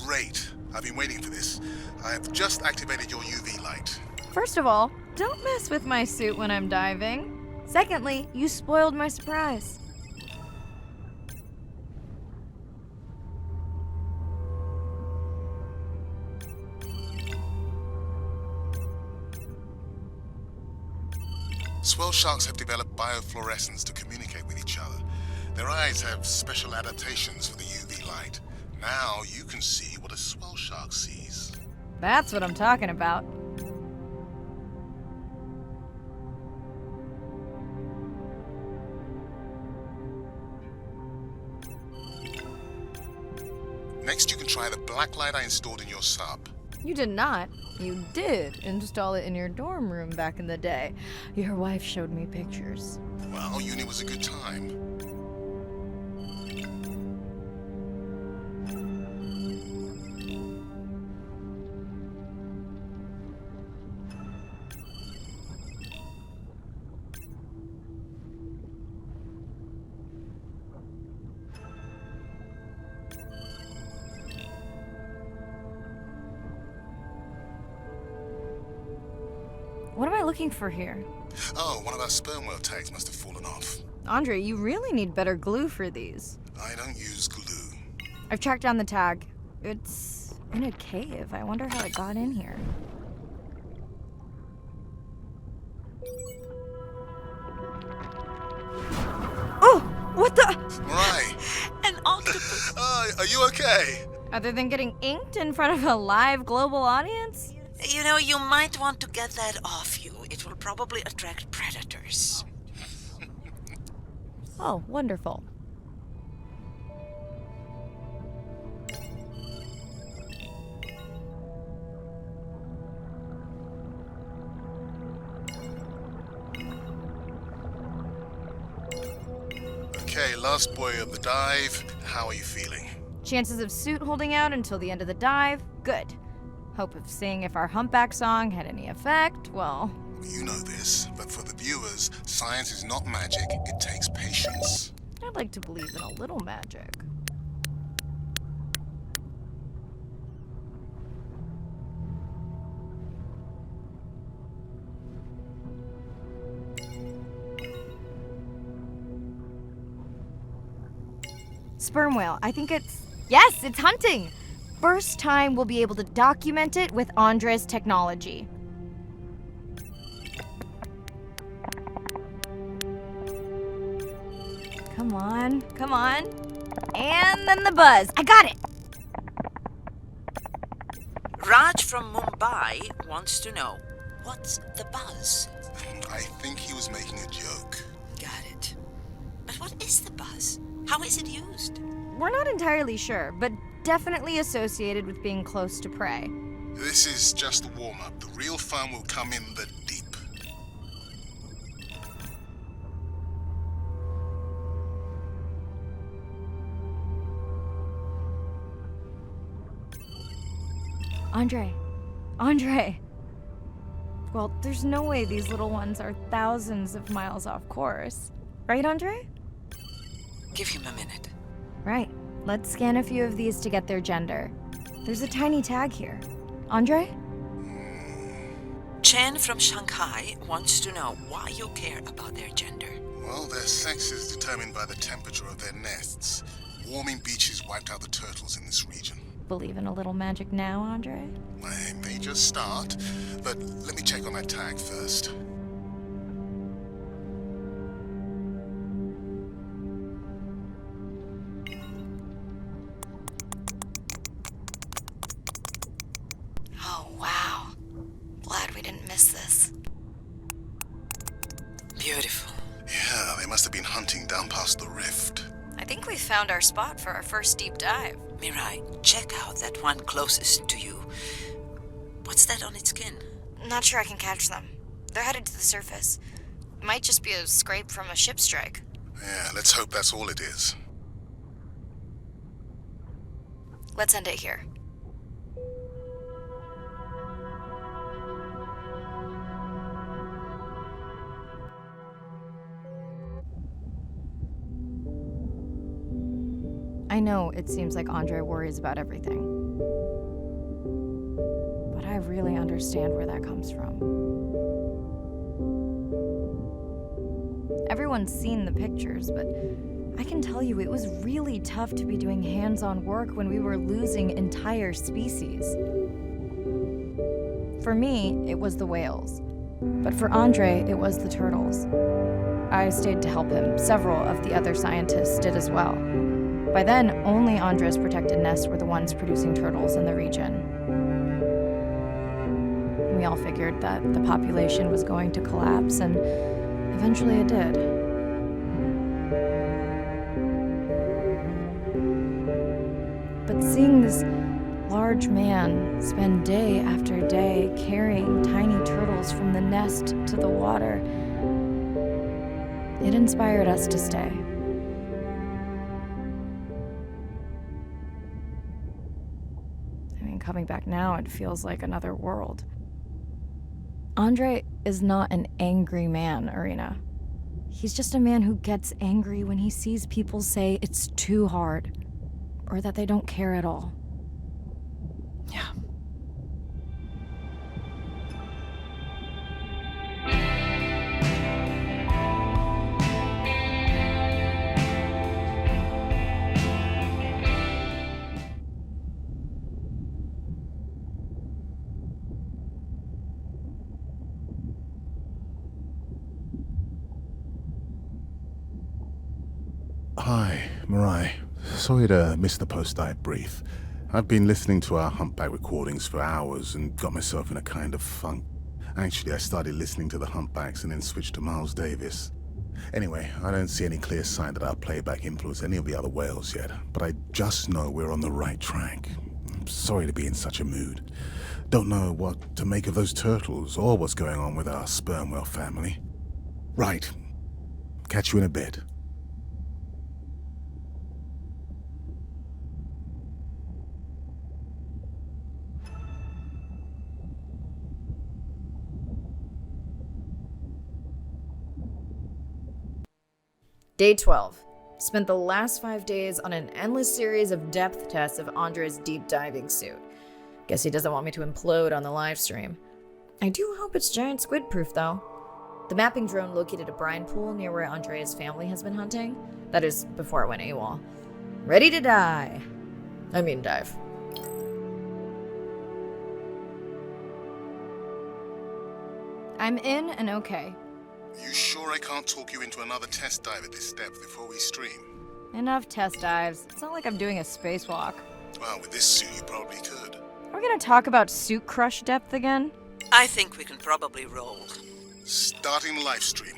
Great. I've been waiting for this. I have just activated your UV light. First of all, don't mess with my suit when I'm diving. Secondly, you spoiled my surprise. Swell sharks have developed biofluorescence to communicate with each other. Their eyes have special adaptations for the UV light. Now you can see what a swell shark sees. That's what I'm talking about. Next, you can try the black light I installed in your sub. You did not. You did install it in your dorm room back in the day. Your wife showed me pictures. Well, uni was a good time. looking for here? Oh, one of our sperm whale tags must have fallen off. Andre, you really need better glue for these. I don't use glue. I've tracked down the tag. It's in a cave. I wonder how it got in here. Oh! What the? Right. An octopus. Are you okay? Other than getting inked in front of a live global audience? You know, you might want to get that off you. It will probably attract predators. Oh, wonderful. Okay, last boy of the dive. How are you feeling? Chances of suit holding out until the end of the dive? Good. Hope of seeing if our humpback song had any effect? Well, You know this, but for the viewers, science is not magic. It takes patience. I'd like to believe in a little magic. Sperm whale. I think it's... Yes, it's hunting! First time we'll be able to document it with Andre's technology. Come on, come on. And then the buzz. I got it! Raj from Mumbai wants to know, what's the buzz? I think he was making a joke. Got it. But what is the buzz? How is it used? We're not entirely sure, but definitely associated with being close to prey. This is just a warm-up. The real fun will come in the deep. Andre. Well, there's no way these little ones are thousands of miles off course. Right, Andre? Give him a minute. Right. Let's scan a few of these to get their gender. There's a tiny tag here. Andre? Chen from Shanghai wants to know why you care about their gender. Well, their sex is determined by the temperature of their nests. Warming beaches wiped out the turtles in this region. Believe in a little magic now, Andre? I may just start, but let me check on that tag first. Oh, wow. Glad we didn't miss this. Beautiful. Yeah, they must have been hunting down past the rift. I think we found our spot for our first deep dive. Mirai, check out that one closest to you. What's that on its skin? Not sure I can catch them. They're headed to the surface. Might just be a scrape from a ship strike. Yeah, let's hope that's all it is. Let's end it here. I know it seems like Andre worries about everything. But I really understand where that comes from. Everyone's seen the pictures, but I can tell you it was really tough to be doing hands-on work when we were losing entire species. For me, it was the whales. But for Andre, it was the turtles. I stayed to help him. Several of the other scientists did as well. By then, only Andre's protected nests were the ones producing turtles in the region. We all figured that the population was going to collapse, and eventually it did. But seeing this large man spend day after day carrying tiny turtles from the nest to the water, it inspired us to stay. Coming back now, it feels like another world. Andre is not an angry man, Irina. He's just a man who gets angry when he sees people say it's too hard, or that they don't care at all. Yeah. Hi, Mirai. Sorry to miss the post-dive brief. I've been listening to our humpback recordings for hours and got myself in a kind of funk. Actually, I started listening to the humpbacks and then switched to Miles Davis. Anyway, I don't see any clear sign that our playback influenced any of the other whales yet, but I just know we're on the right track. I'm sorry to be in such a mood. Don't know what to make of those turtles or what's going on with our sperm whale family. Right. Catch you in a bit. Day 12. Spent the last 5 days on an endless series of depth tests of Andre's deep diving suit. Guess he doesn't want me to implode on the live stream. I do hope it's giant squid proof though. The mapping drone located a brine pool near where Andrea's family has been hunting. That is, before it went AWOL. Ready to dive. I'm in and okay. You sure I can't talk you into another test dive at this depth before we stream? Enough test dives. It's not like I'm doing a spacewalk. Well, with this suit you probably could. Are we gonna talk about suit crush depth again? I think we can probably roll. Starting the live stream.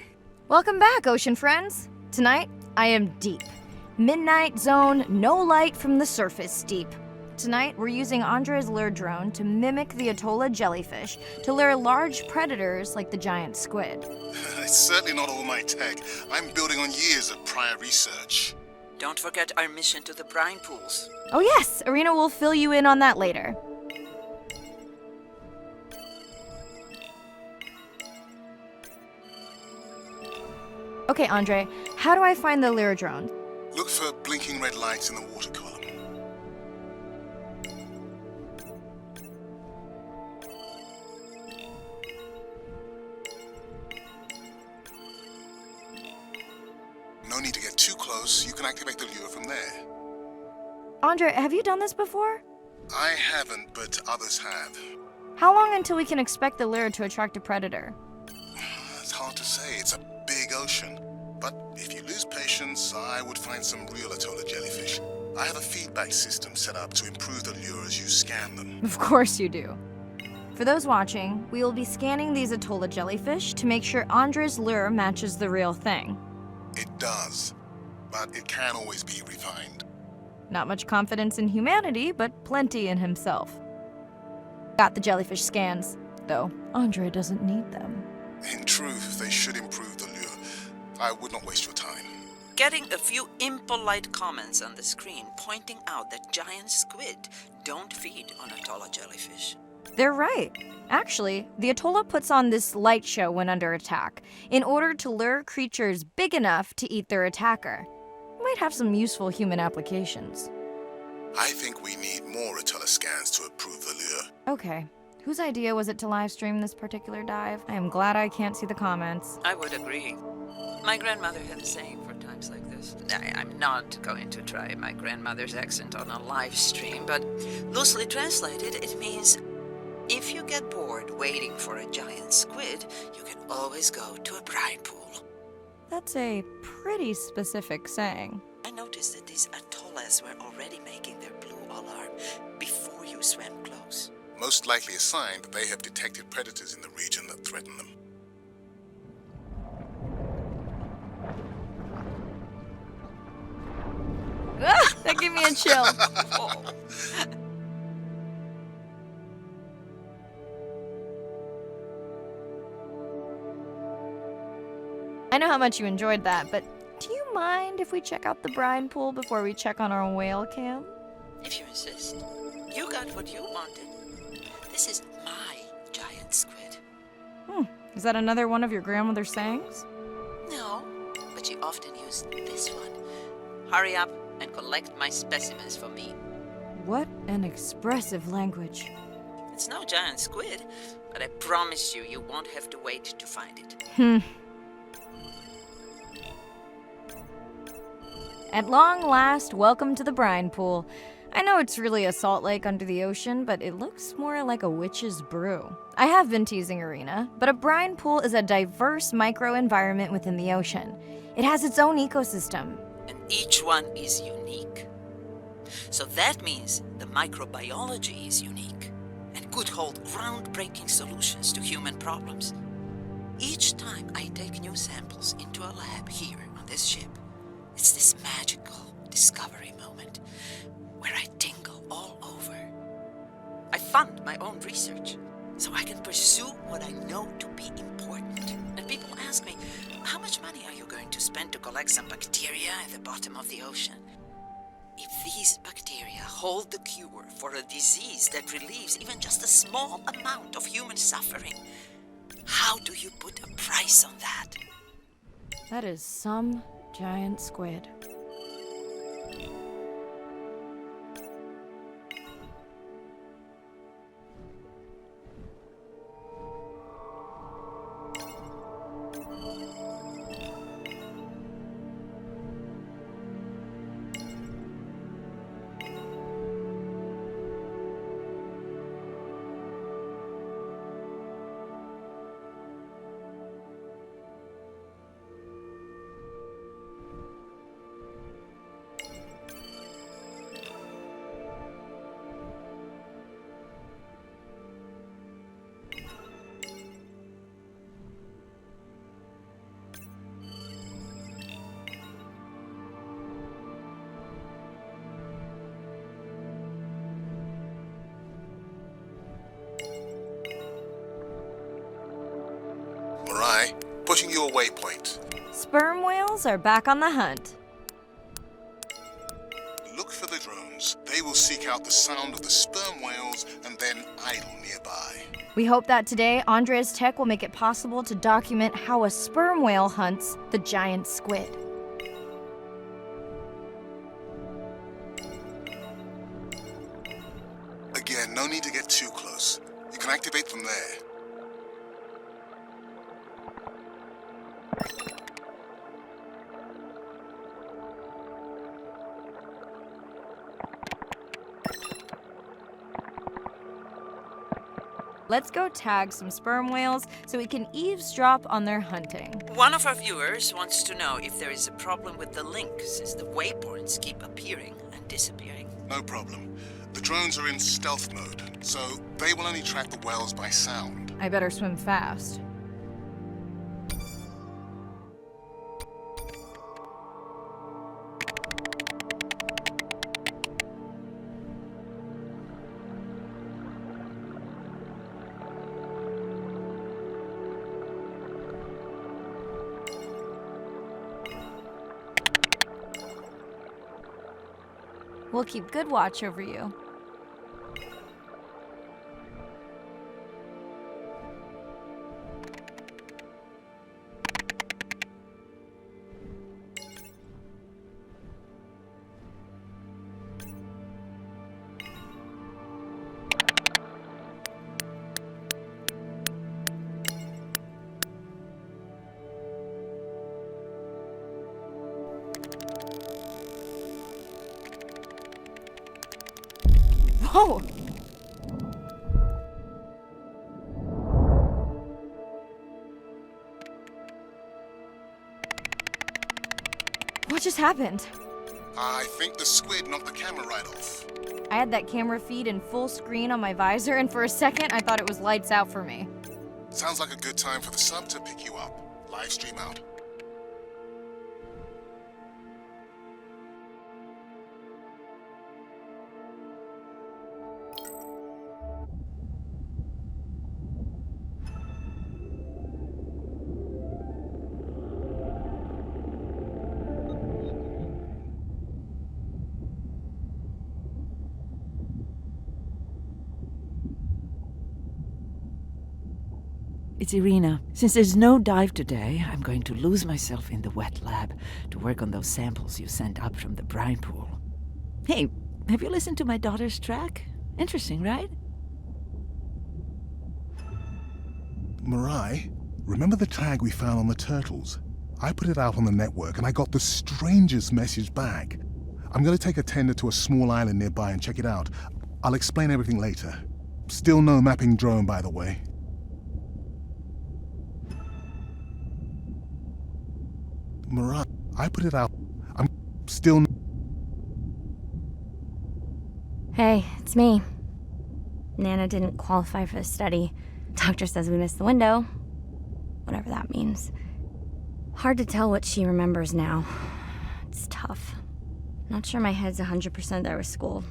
Welcome back, ocean friends. Tonight, I am deep. Midnight zone, no light from the surface deep. Tonight, we're using Andre's lure drone to mimic the Atolla jellyfish to lure large predators like the giant squid. It's certainly not all my tech. I'm building on years of prior research. Don't forget our mission to the brine pools. Oh yes, Arena will fill you in on that later. Okay, Andre, how do I find the lure drone? Look for blinking red lights in the water column. No need to get too close. You can activate the lure from there. Andre, have you done this before? I haven't, but others have. How long until we can expect the lure to attract a predator? It's hard to say. It's a big ocean. But if you lose patience, I would find some real Atolla jellyfish. I have a feedback system set up to improve the lure as you scan them. Of course you do. For those watching, we will be scanning these Atolla jellyfish to make sure Andre's lure matches the real thing. It does, but it can always be refined. Not much confidence in humanity, but plenty in himself. Got the jellyfish scans, though Andre doesn't need them. In truth, they should improve the lure. I would not waste your time. Getting a few impolite comments on the screen pointing out that giant squid don't feed on Atolla jellyfish. They're right. Actually, the Atolla puts on this light show when under attack, in order to lure creatures big enough to eat their attacker. Might have some useful human applications. I think we need more Atolla scans to approve the lure. Okay. Whose idea was it to live stream this particular dive? I am glad I can't see the comments. I would agree. My grandmother had a saying for times like this. I'm not going to try my grandmother's accent on a live stream, but loosely translated, it means if you get bored waiting for a giant squid, you can always go to a brine pool. That's a pretty specific saying. I noticed that these atollas were already making their blue alarm before you swam close. Most likely a sign that they have detected predators in the region that threaten them. Ah, that gave me a chill. I know how much you enjoyed that, but do you mind if we check out the brine pool before we check on our whale cam? If you insist. You got what you wanted. This is my giant squid. Is that another one of your grandmother's sayings? No, but she often used this one. Hurry up and collect my specimens for me. What an expressive language. It's no giant squid, but I promise you, you won't have to wait to find it. At long last, welcome to the brine pool. I know it's really a salt lake under the ocean, but it looks more like a witch's brew. I have been teasing Arena, but a brine pool is a diverse microenvironment within the ocean. It has its own ecosystem. An Each one is unique. So that means the microbiology is unique and could hold groundbreaking solutions to human problems. Each time I take new samples into a lab here on this ship, it's this magical discovery moment where I tingle all over. I fund my own research so I can pursue what I know to be important. And people ask me, how much money are you going to spend to collect some bacteria at the bottom of the ocean? If these bacteria hold the cure for a disease that relieves even just a small amount of human suffering, how do you put a price on that? That is some giant squid. Mirai, pushing your waypoint. Sperm whales are back on the hunt. Look for the drones. They will seek out the sound of the sperm whales and then idle nearby. We hope that today, Andrea's tech will make it possible to document how a sperm whale hunts the giant squid. Again, no need to get too close. You can activate from there. Let's go tag some sperm whales so we can eavesdrop on their hunting. One of our viewers wants to know if there is a problem with the link, since the waypoints keep appearing and disappearing. No problem. The drones are in stealth mode, so they will only track the whales by sound. I better swim fast. We'll keep good watch over you. Whoa! What just happened? I think the squid knocked the camera right off. I had that camera feed in full screen on my visor, and for a second I thought it was lights out for me. Sounds like a good time for the sub to pick you up. Live stream out. It's Irina. Since there's no dive today, I'm going to lose myself in the wet lab to work on those samples you sent up from the brine pool. Hey, have you listened to my daughter's track? Interesting, right? Mirai, remember the tag we found on the turtles? I put it out on the network and I got the strangest message back. I'm going to take a tender to a small island nearby and check it out. I'll explain everything later. Still no mapping drone, by the way. Mirai, I put it out. still... Hey, it's me. Nana didn't qualify for the study. Doctor says we missed the window. Whatever that means. Hard to tell what she remembers now. It's tough. Not sure my head's 100% there with school.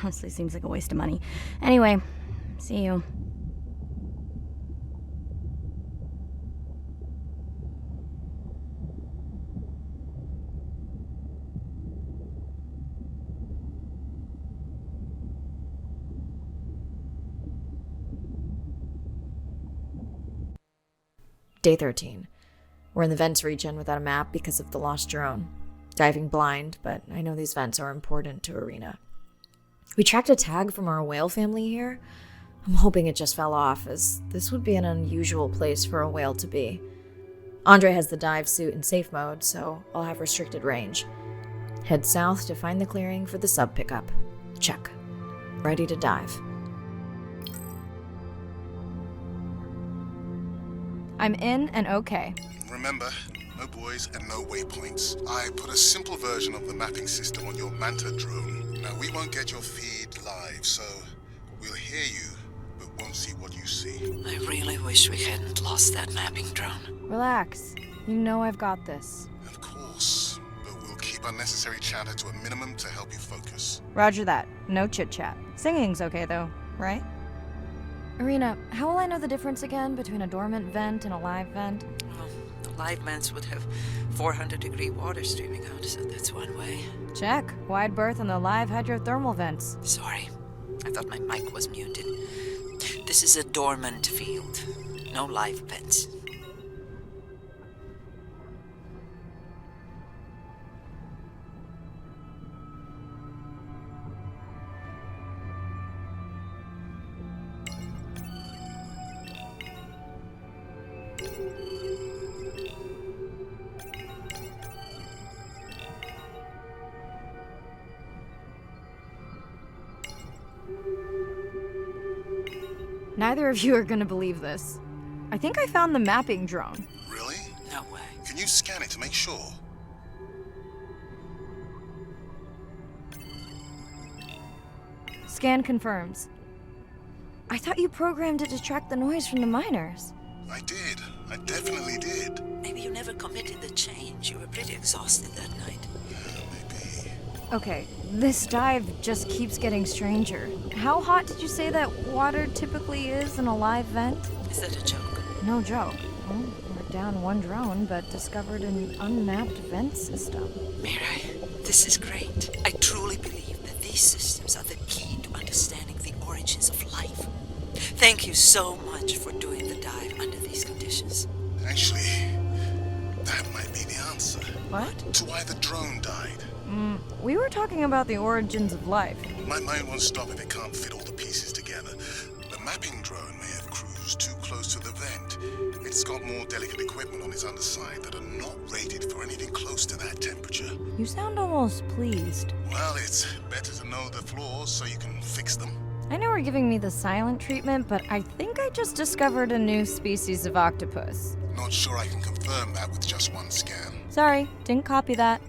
Honestly, seems like a waste of money. Anyway, see you. Day 13. We're in the vents region without a map because of the lost drone. Diving blind, but I know these vents are important to Arena. We tracked a tag from our whale family here. I'm hoping it just fell off, as this would be an unusual place for a whale to be. Andre has the dive suit in safe mode, so I'll have restricted range. Head south to find the clearing for the sub pickup. Check. Ready to dive. I'm in and okay. Remember, no buoys and no waypoints. I put a simple version of the mapping system on your Manta drone. Now, we won't get your feed live, so we'll hear you, but won't see what you see. I really wish we hadn't lost that mapping drone. Relax. You know I've got this. Of course, but we'll keep unnecessary chatter to a minimum to help you focus. Roger that. No chit-chat. Singing's okay, though, right? Arena, how will I know the difference again between a dormant vent and a live vent? Well, the live vents would have 400-degree water streaming out, so that's one way. Check. Wide berth on the live hydrothermal vents. Sorry, I thought my mic was muted. This is a dormant field. No live vents. Neither of you are gonna believe this. I think I found the mapping drone. Really? No way. Can you scan it to make sure? Scan confirms. I thought you programmed it to track the noise from the miners. I did. I definitely did. Maybe you never committed the change. You were pretty exhausted that night. Maybe. Okay, this dive just keeps getting stranger. How hot did you say that water typically is in a live vent? Is that a joke? No joke. Well, we're down one drone, but discovered an unmapped vent system. Mirai, this is great. I truly believe that these systems are the key to understanding the origins of life. Thank you so much for doing the dive under these conditions. Actually, that might be the answer. What? To why the drone died. We were talking about the origins of life. My mind won't stop if it can't fit all the pieces together. The mapping drone may have cruised too close to the vent. It's got more delicate equipment on its underside that are not rated for anything close to that temperature. You sound almost pleased. Well, it's better to know the flaws so you can fix them. I know we're giving me the silent treatment, but I think I just discovered a new species of octopus. Not sure I can confirm that with just one scan. Sorry, didn't copy that.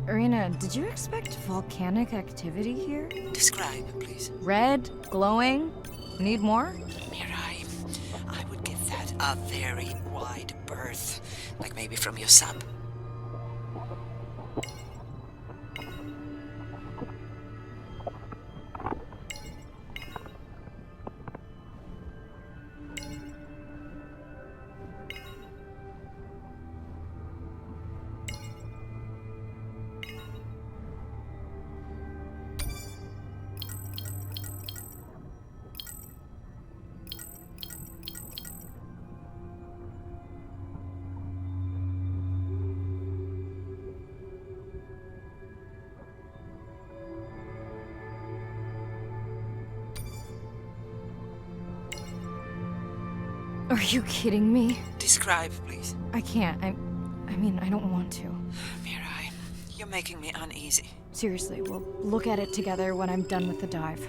Arena, did you expect volcanic activity here? Describe, please. Red, glowing. Need more? Mirai, I would give that a very wide berth. Like maybe from your sub. Are you kidding me? Describe, please. I can't. I mean, I don't want to. Mirai, you're making me uneasy. Seriously, we'll look at it together when I'm done with the dive.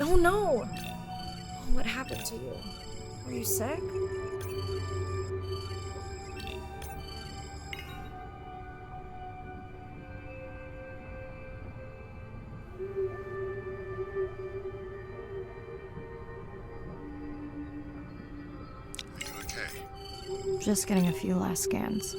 Oh no! What happened to you? Were you sick? Are you okay? Just getting a few last scans.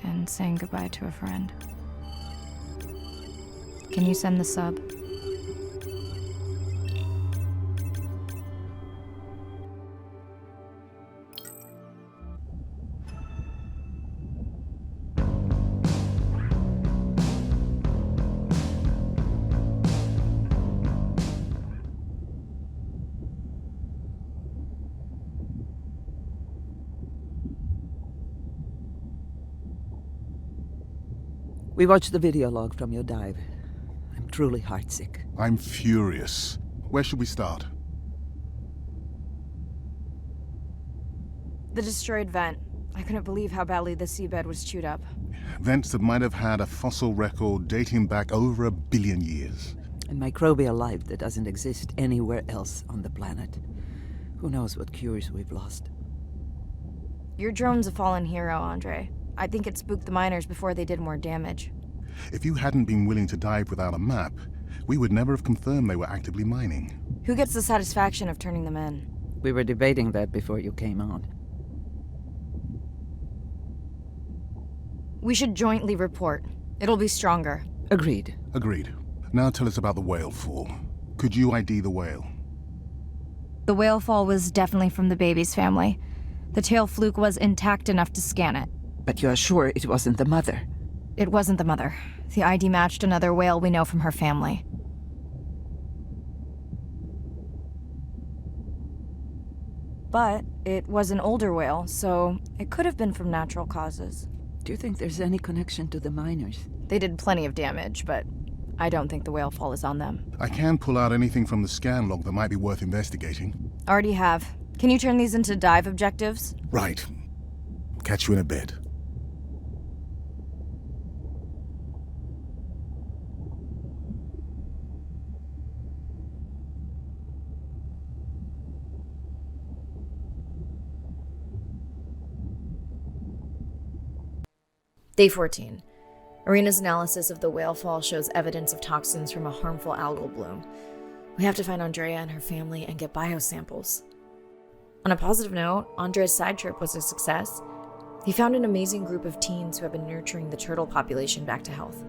And saying goodbye to a friend. Can you send the sub? We watched the video log from your dive. I'm truly heartsick. I'm furious. Where should we start? The destroyed vent. I couldn't believe how badly the seabed was chewed up. Vents that might have had a fossil record dating back over 1 billion years. And microbial life that doesn't exist anywhere else on the planet. Who knows what cures we've lost. Your drone's a fallen hero, Andre. I think it spooked the miners before they did more damage. If you hadn't been willing to dive without a map, we would never have confirmed they were actively mining. Who gets the satisfaction of turning them in? We were debating that before you came on. We should jointly report. It'll be stronger. Agreed. Agreed. Now tell us about the whale fall. Could you ID the whale? The whale fall was definitely from the baby's family. The tail fluke was intact enough to scan it. But you're sure it wasn't the mother? It wasn't the mother. The ID matched another whale we know from her family. But it was an older whale, so it could have been from natural causes. Do you think there's any connection to the miners? They did plenty of damage, but I don't think the whale fall is on them. I can pull out anything from the scan log that might be worth investigating. Already have. Can you turn these into dive objectives? Right. Catch you in a bit. Day 14. Arena's analysis of the whale fall shows evidence of toxins from a harmful algal bloom. We have to find Andrea and her family and get biosamples. On a positive note, Andrea's side trip was a success. He found an amazing group of teens who have been nurturing the turtle population back to health.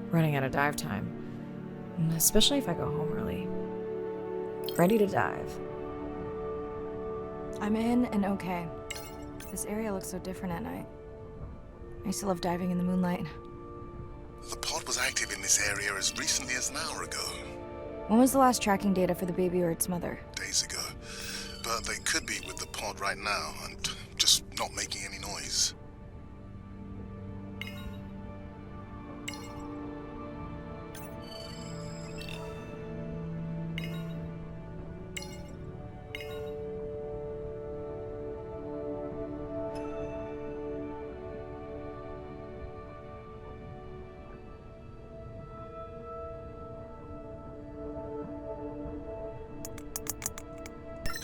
Running out of dive time, especially if I go home early. Ready to dive. I'm in and okay. This area looks so different at night. I used to love diving in the moonlight. The pod was active in this area as recently as an hour ago. When was the last tracking data for the baby or its mother? Days ago. But they could be with the pod right now and just not making any noise.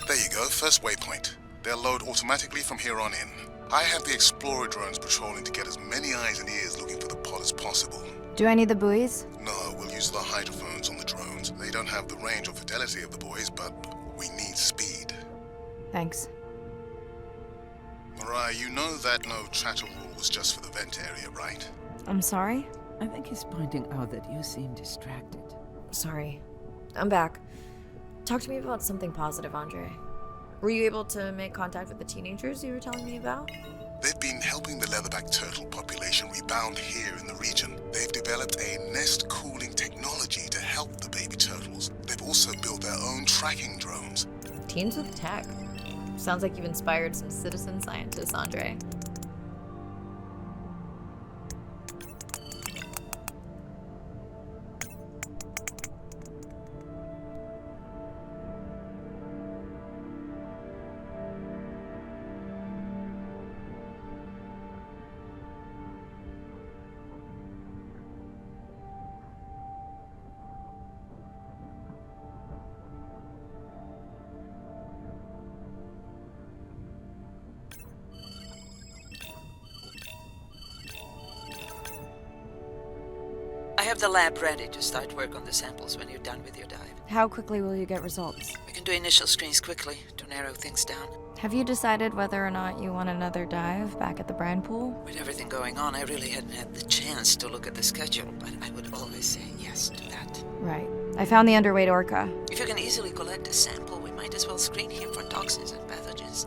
There you go, first waypoint. They'll load automatically from here on in. I have the Explorer drones patrolling to get as many eyes and ears looking for the pod as possible. Do I need the buoys? No, we'll use the hydrophones on the drones. They don't have the range or fidelity of the boys, but we need speed. Thanks. Mariah, you know that no chatter rule was just for the vent area, right? I'm sorry? I think he's pointing out that you seem distracted. Sorry. I'm back. Talk to me about something positive, Andre. Were you able to make contact with the teenagers you were telling me about? They've been helping the leatherback turtle population rebuild Unbound here in the region. They've developed a nest cooling technology to help the baby turtles. They've also built their own tracking drones. Teens with tech. Sounds like you've inspired some citizen scientists, Andre. I have the lab ready to start work on the samples when you're done with your dive. How quickly will you get results? We can do initial screens quickly to narrow things down. Have you decided whether or not you want another dive back at the brine pool? With everything going on, I really hadn't had the chance to look at the schedule, but I would always say yes to that. Right. I found the underweight orca. If you can easily collect a sample, we might as well screen him for toxins and pathogens.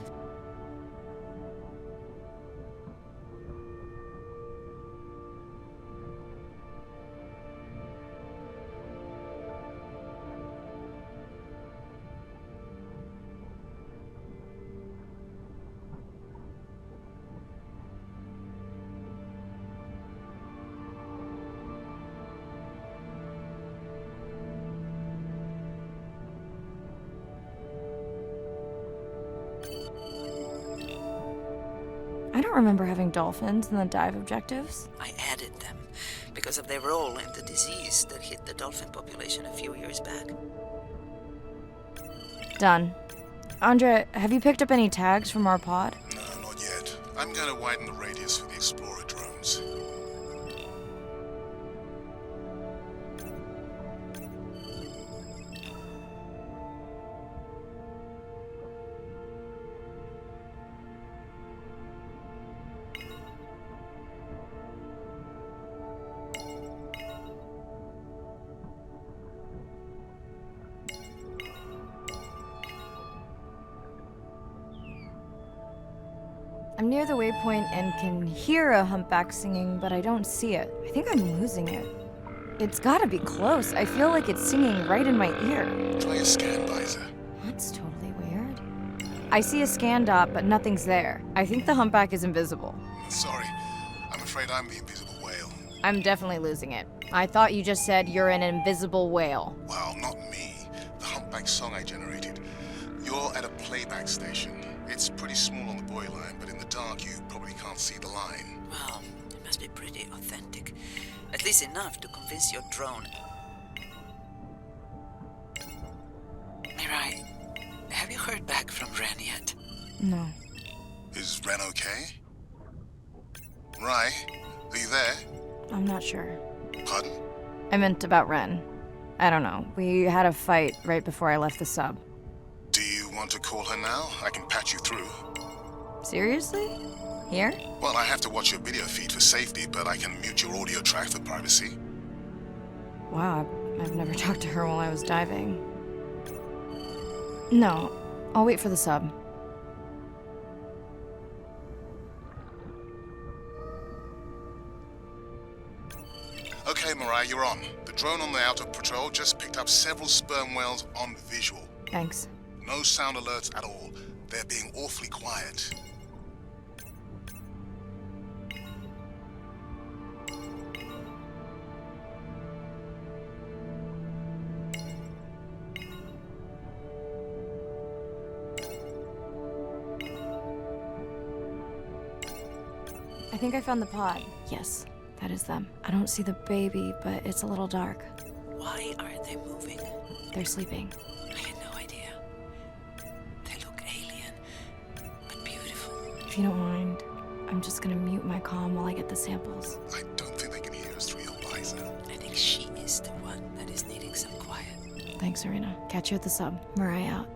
I don't remember having dolphins in the dive objectives. I added them because of their role in the disease that hit the dolphin population a few years back. Done. Andre, have you picked up any tags from our pod? No, not yet. I'm going to widen the radius for the Explorer drones. I'm near the waypoint and can hear a humpback singing, but I don't see it. I think I'm losing it. It's gotta be close. I feel like it's singing right in my ear. Try a scan visor. That's totally weird. I see a scan dot, but nothing's there. I think the humpback is invisible. Sorry, I'm afraid I'm the invisible whale. I'm definitely losing it. I thought you just said you're an invisible whale. Well, not me. The humpback song I generated. You're at a playback station. It's pretty small on the buoy line, but in the dark you probably can't see the line. Well, it must be pretty authentic. At least enough to convince your drone. Mirai, have you heard back from Ren yet? No. Is Ren okay? Rai, are you there? I'm not sure. Pardon? I meant about Ren. I don't know. We had a fight right before I left the sub. Do you want to call her now? I can patch you through. Seriously? Here? Well, I have to watch your video feed for safety, but I can mute your audio track for privacy. Wow, I've never talked to her while I was diving. No, I'll wait for the sub. Okay, Mariah, you're on. The drone on the outer patrol just picked up several sperm whales on visual. Thanks. No sound alerts at all. They're being awfully quiet. I think I found the pod. Yes, that is them. I don't see the baby, but it's a little dark. Why aren't they moving? They're sleeping. I had no idea. They look alien, but beautiful. If you don't mind, I'm just gonna mute my comm while I get the samples. I don't think they can hear us through your visor. I think she is the one that is needing some quiet. Thanks, Arena. Catch you at the sub. Mariah out.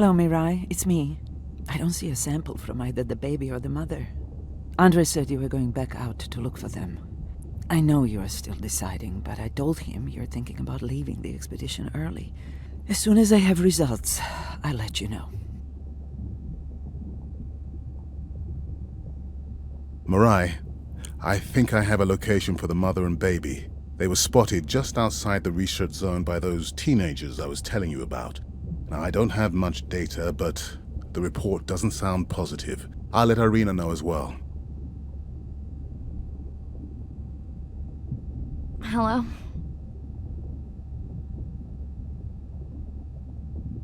Hello, Mirai. It's me. I don't see a sample from either the baby or the mother. Andre said you were going back out to look for them. I know you are still deciding, but I told him you're thinking about leaving the expedition early. As soon as I have results, I'll let you know. Mirai, I think I have a location for the mother and baby. They were spotted just outside the research zone by those teenagers I was telling you about. Now, I don't have much data, but the report doesn't sound positive. I'll let Irina know as well. Hello?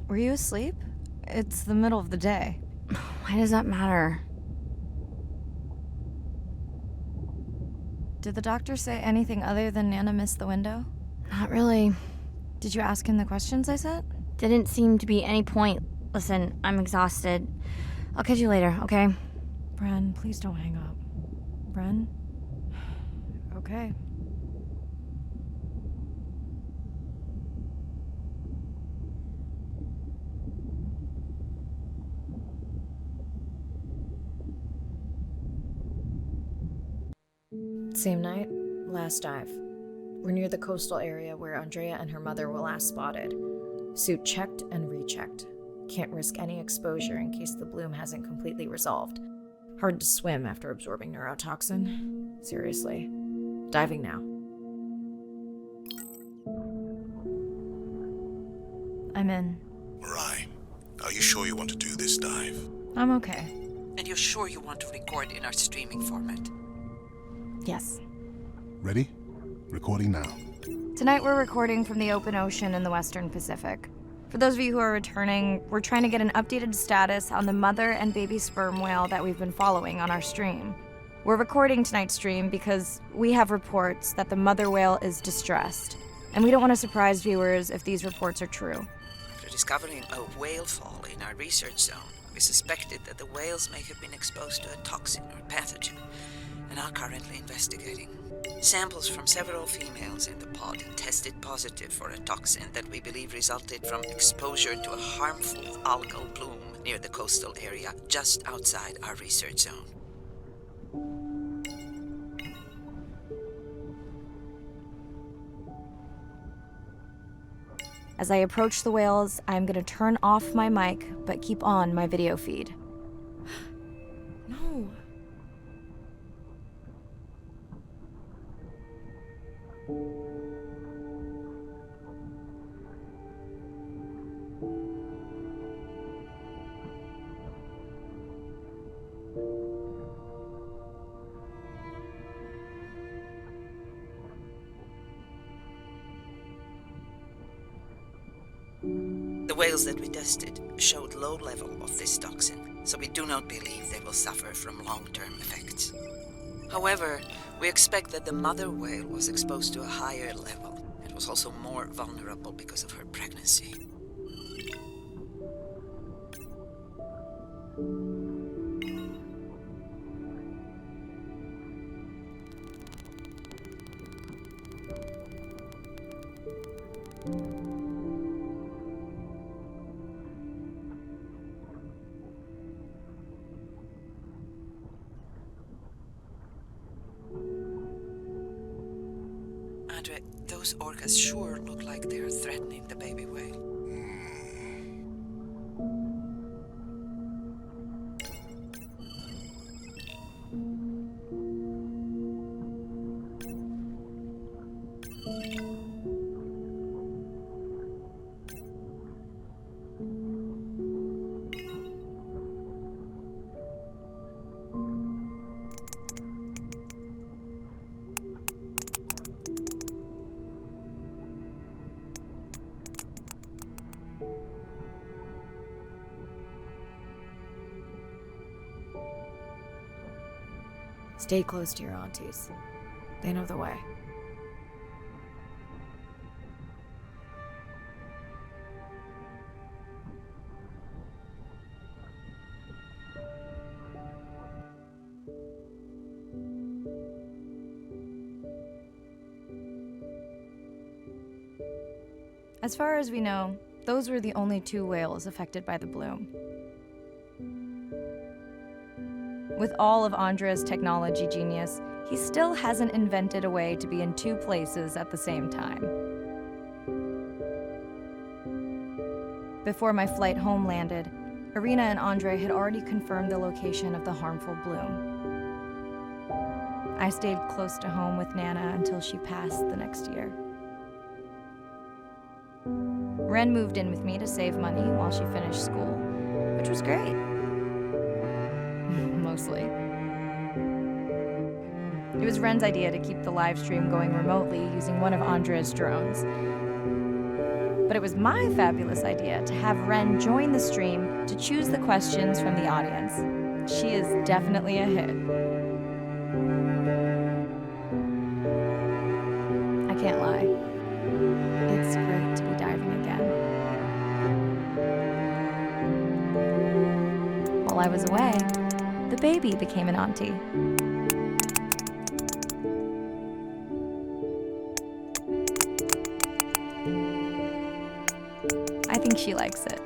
Were you asleep? It's the middle of the day. Why does that matter? Did the doctor say anything other than Nana missed the window? Not really. Did you ask him the questions I sent? Didn't seem to be any point. Listen, I'm exhausted. I'll catch you later, okay? Bren, please don't hang up. Bren? Okay. Same night, last dive. We're near the coastal area where Andrea and her mother were last spotted. Suit checked and rechecked. Can't risk any exposure in case the bloom hasn't completely resolved. Hard to swim after absorbing neurotoxin. Seriously. Diving now. I'm in. Mirai, are you sure you want to do this dive? I'm okay. And you're sure you want to record in our streaming format? Yes. Ready? Recording now. Tonight we're recording from the open ocean in the Western Pacific. For those of you who are returning, we're trying to get an updated status on the mother and baby sperm whale that we've been following on our stream. We're recording tonight's stream because we have reports that the mother whale is distressed, and we don't want to surprise viewers if these reports are true. After discovering a whale fall in our research zone, we suspected that the whales may have been exposed to a toxin or pathogen, and are currently investigating. Samples from several females in the pod tested positive for a toxin that we believe resulted from exposure to a harmful algal bloom near the coastal area just outside our research zone. As I approach the whales, I'm going to turn off my mic, but keep on my video feed. No. The whales that we tested showed low level of this toxin, so we do not believe they will suffer from long-term effects. However, we expect that the mother whale was exposed to a higher level and was also more vulnerable because of her pregnancy. Andre, those orcas sure look like they are threatening the baby whale. Stay close to your aunties. They know the way. As far as we know, Those were the only 2 whales affected by the bloom. With all of Andrea's technology genius, he still hasn't invented a way to be in 2 places at the same time. Before my flight home landed, Irina and Andre had already confirmed the location of the harmful bloom. I stayed close to home with Nana until she passed the next year. Ren moved in with me to save money while she finished school, which was great. Mostly. It was Ren's idea to keep the live stream going remotely using one of Andrea's drones. But it was my fabulous idea to have Ren join the stream to choose the questions from the audience. She is definitely a hit. I can't lie. It's great to be diving again. While I was away, the baby became an auntie. I think she likes it.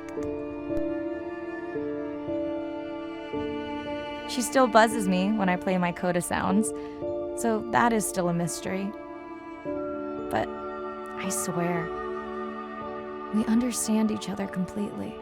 She still buzzes me when I play my coda sounds, so that is still a mystery. But I swear, we understand each other completely.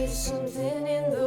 Something in the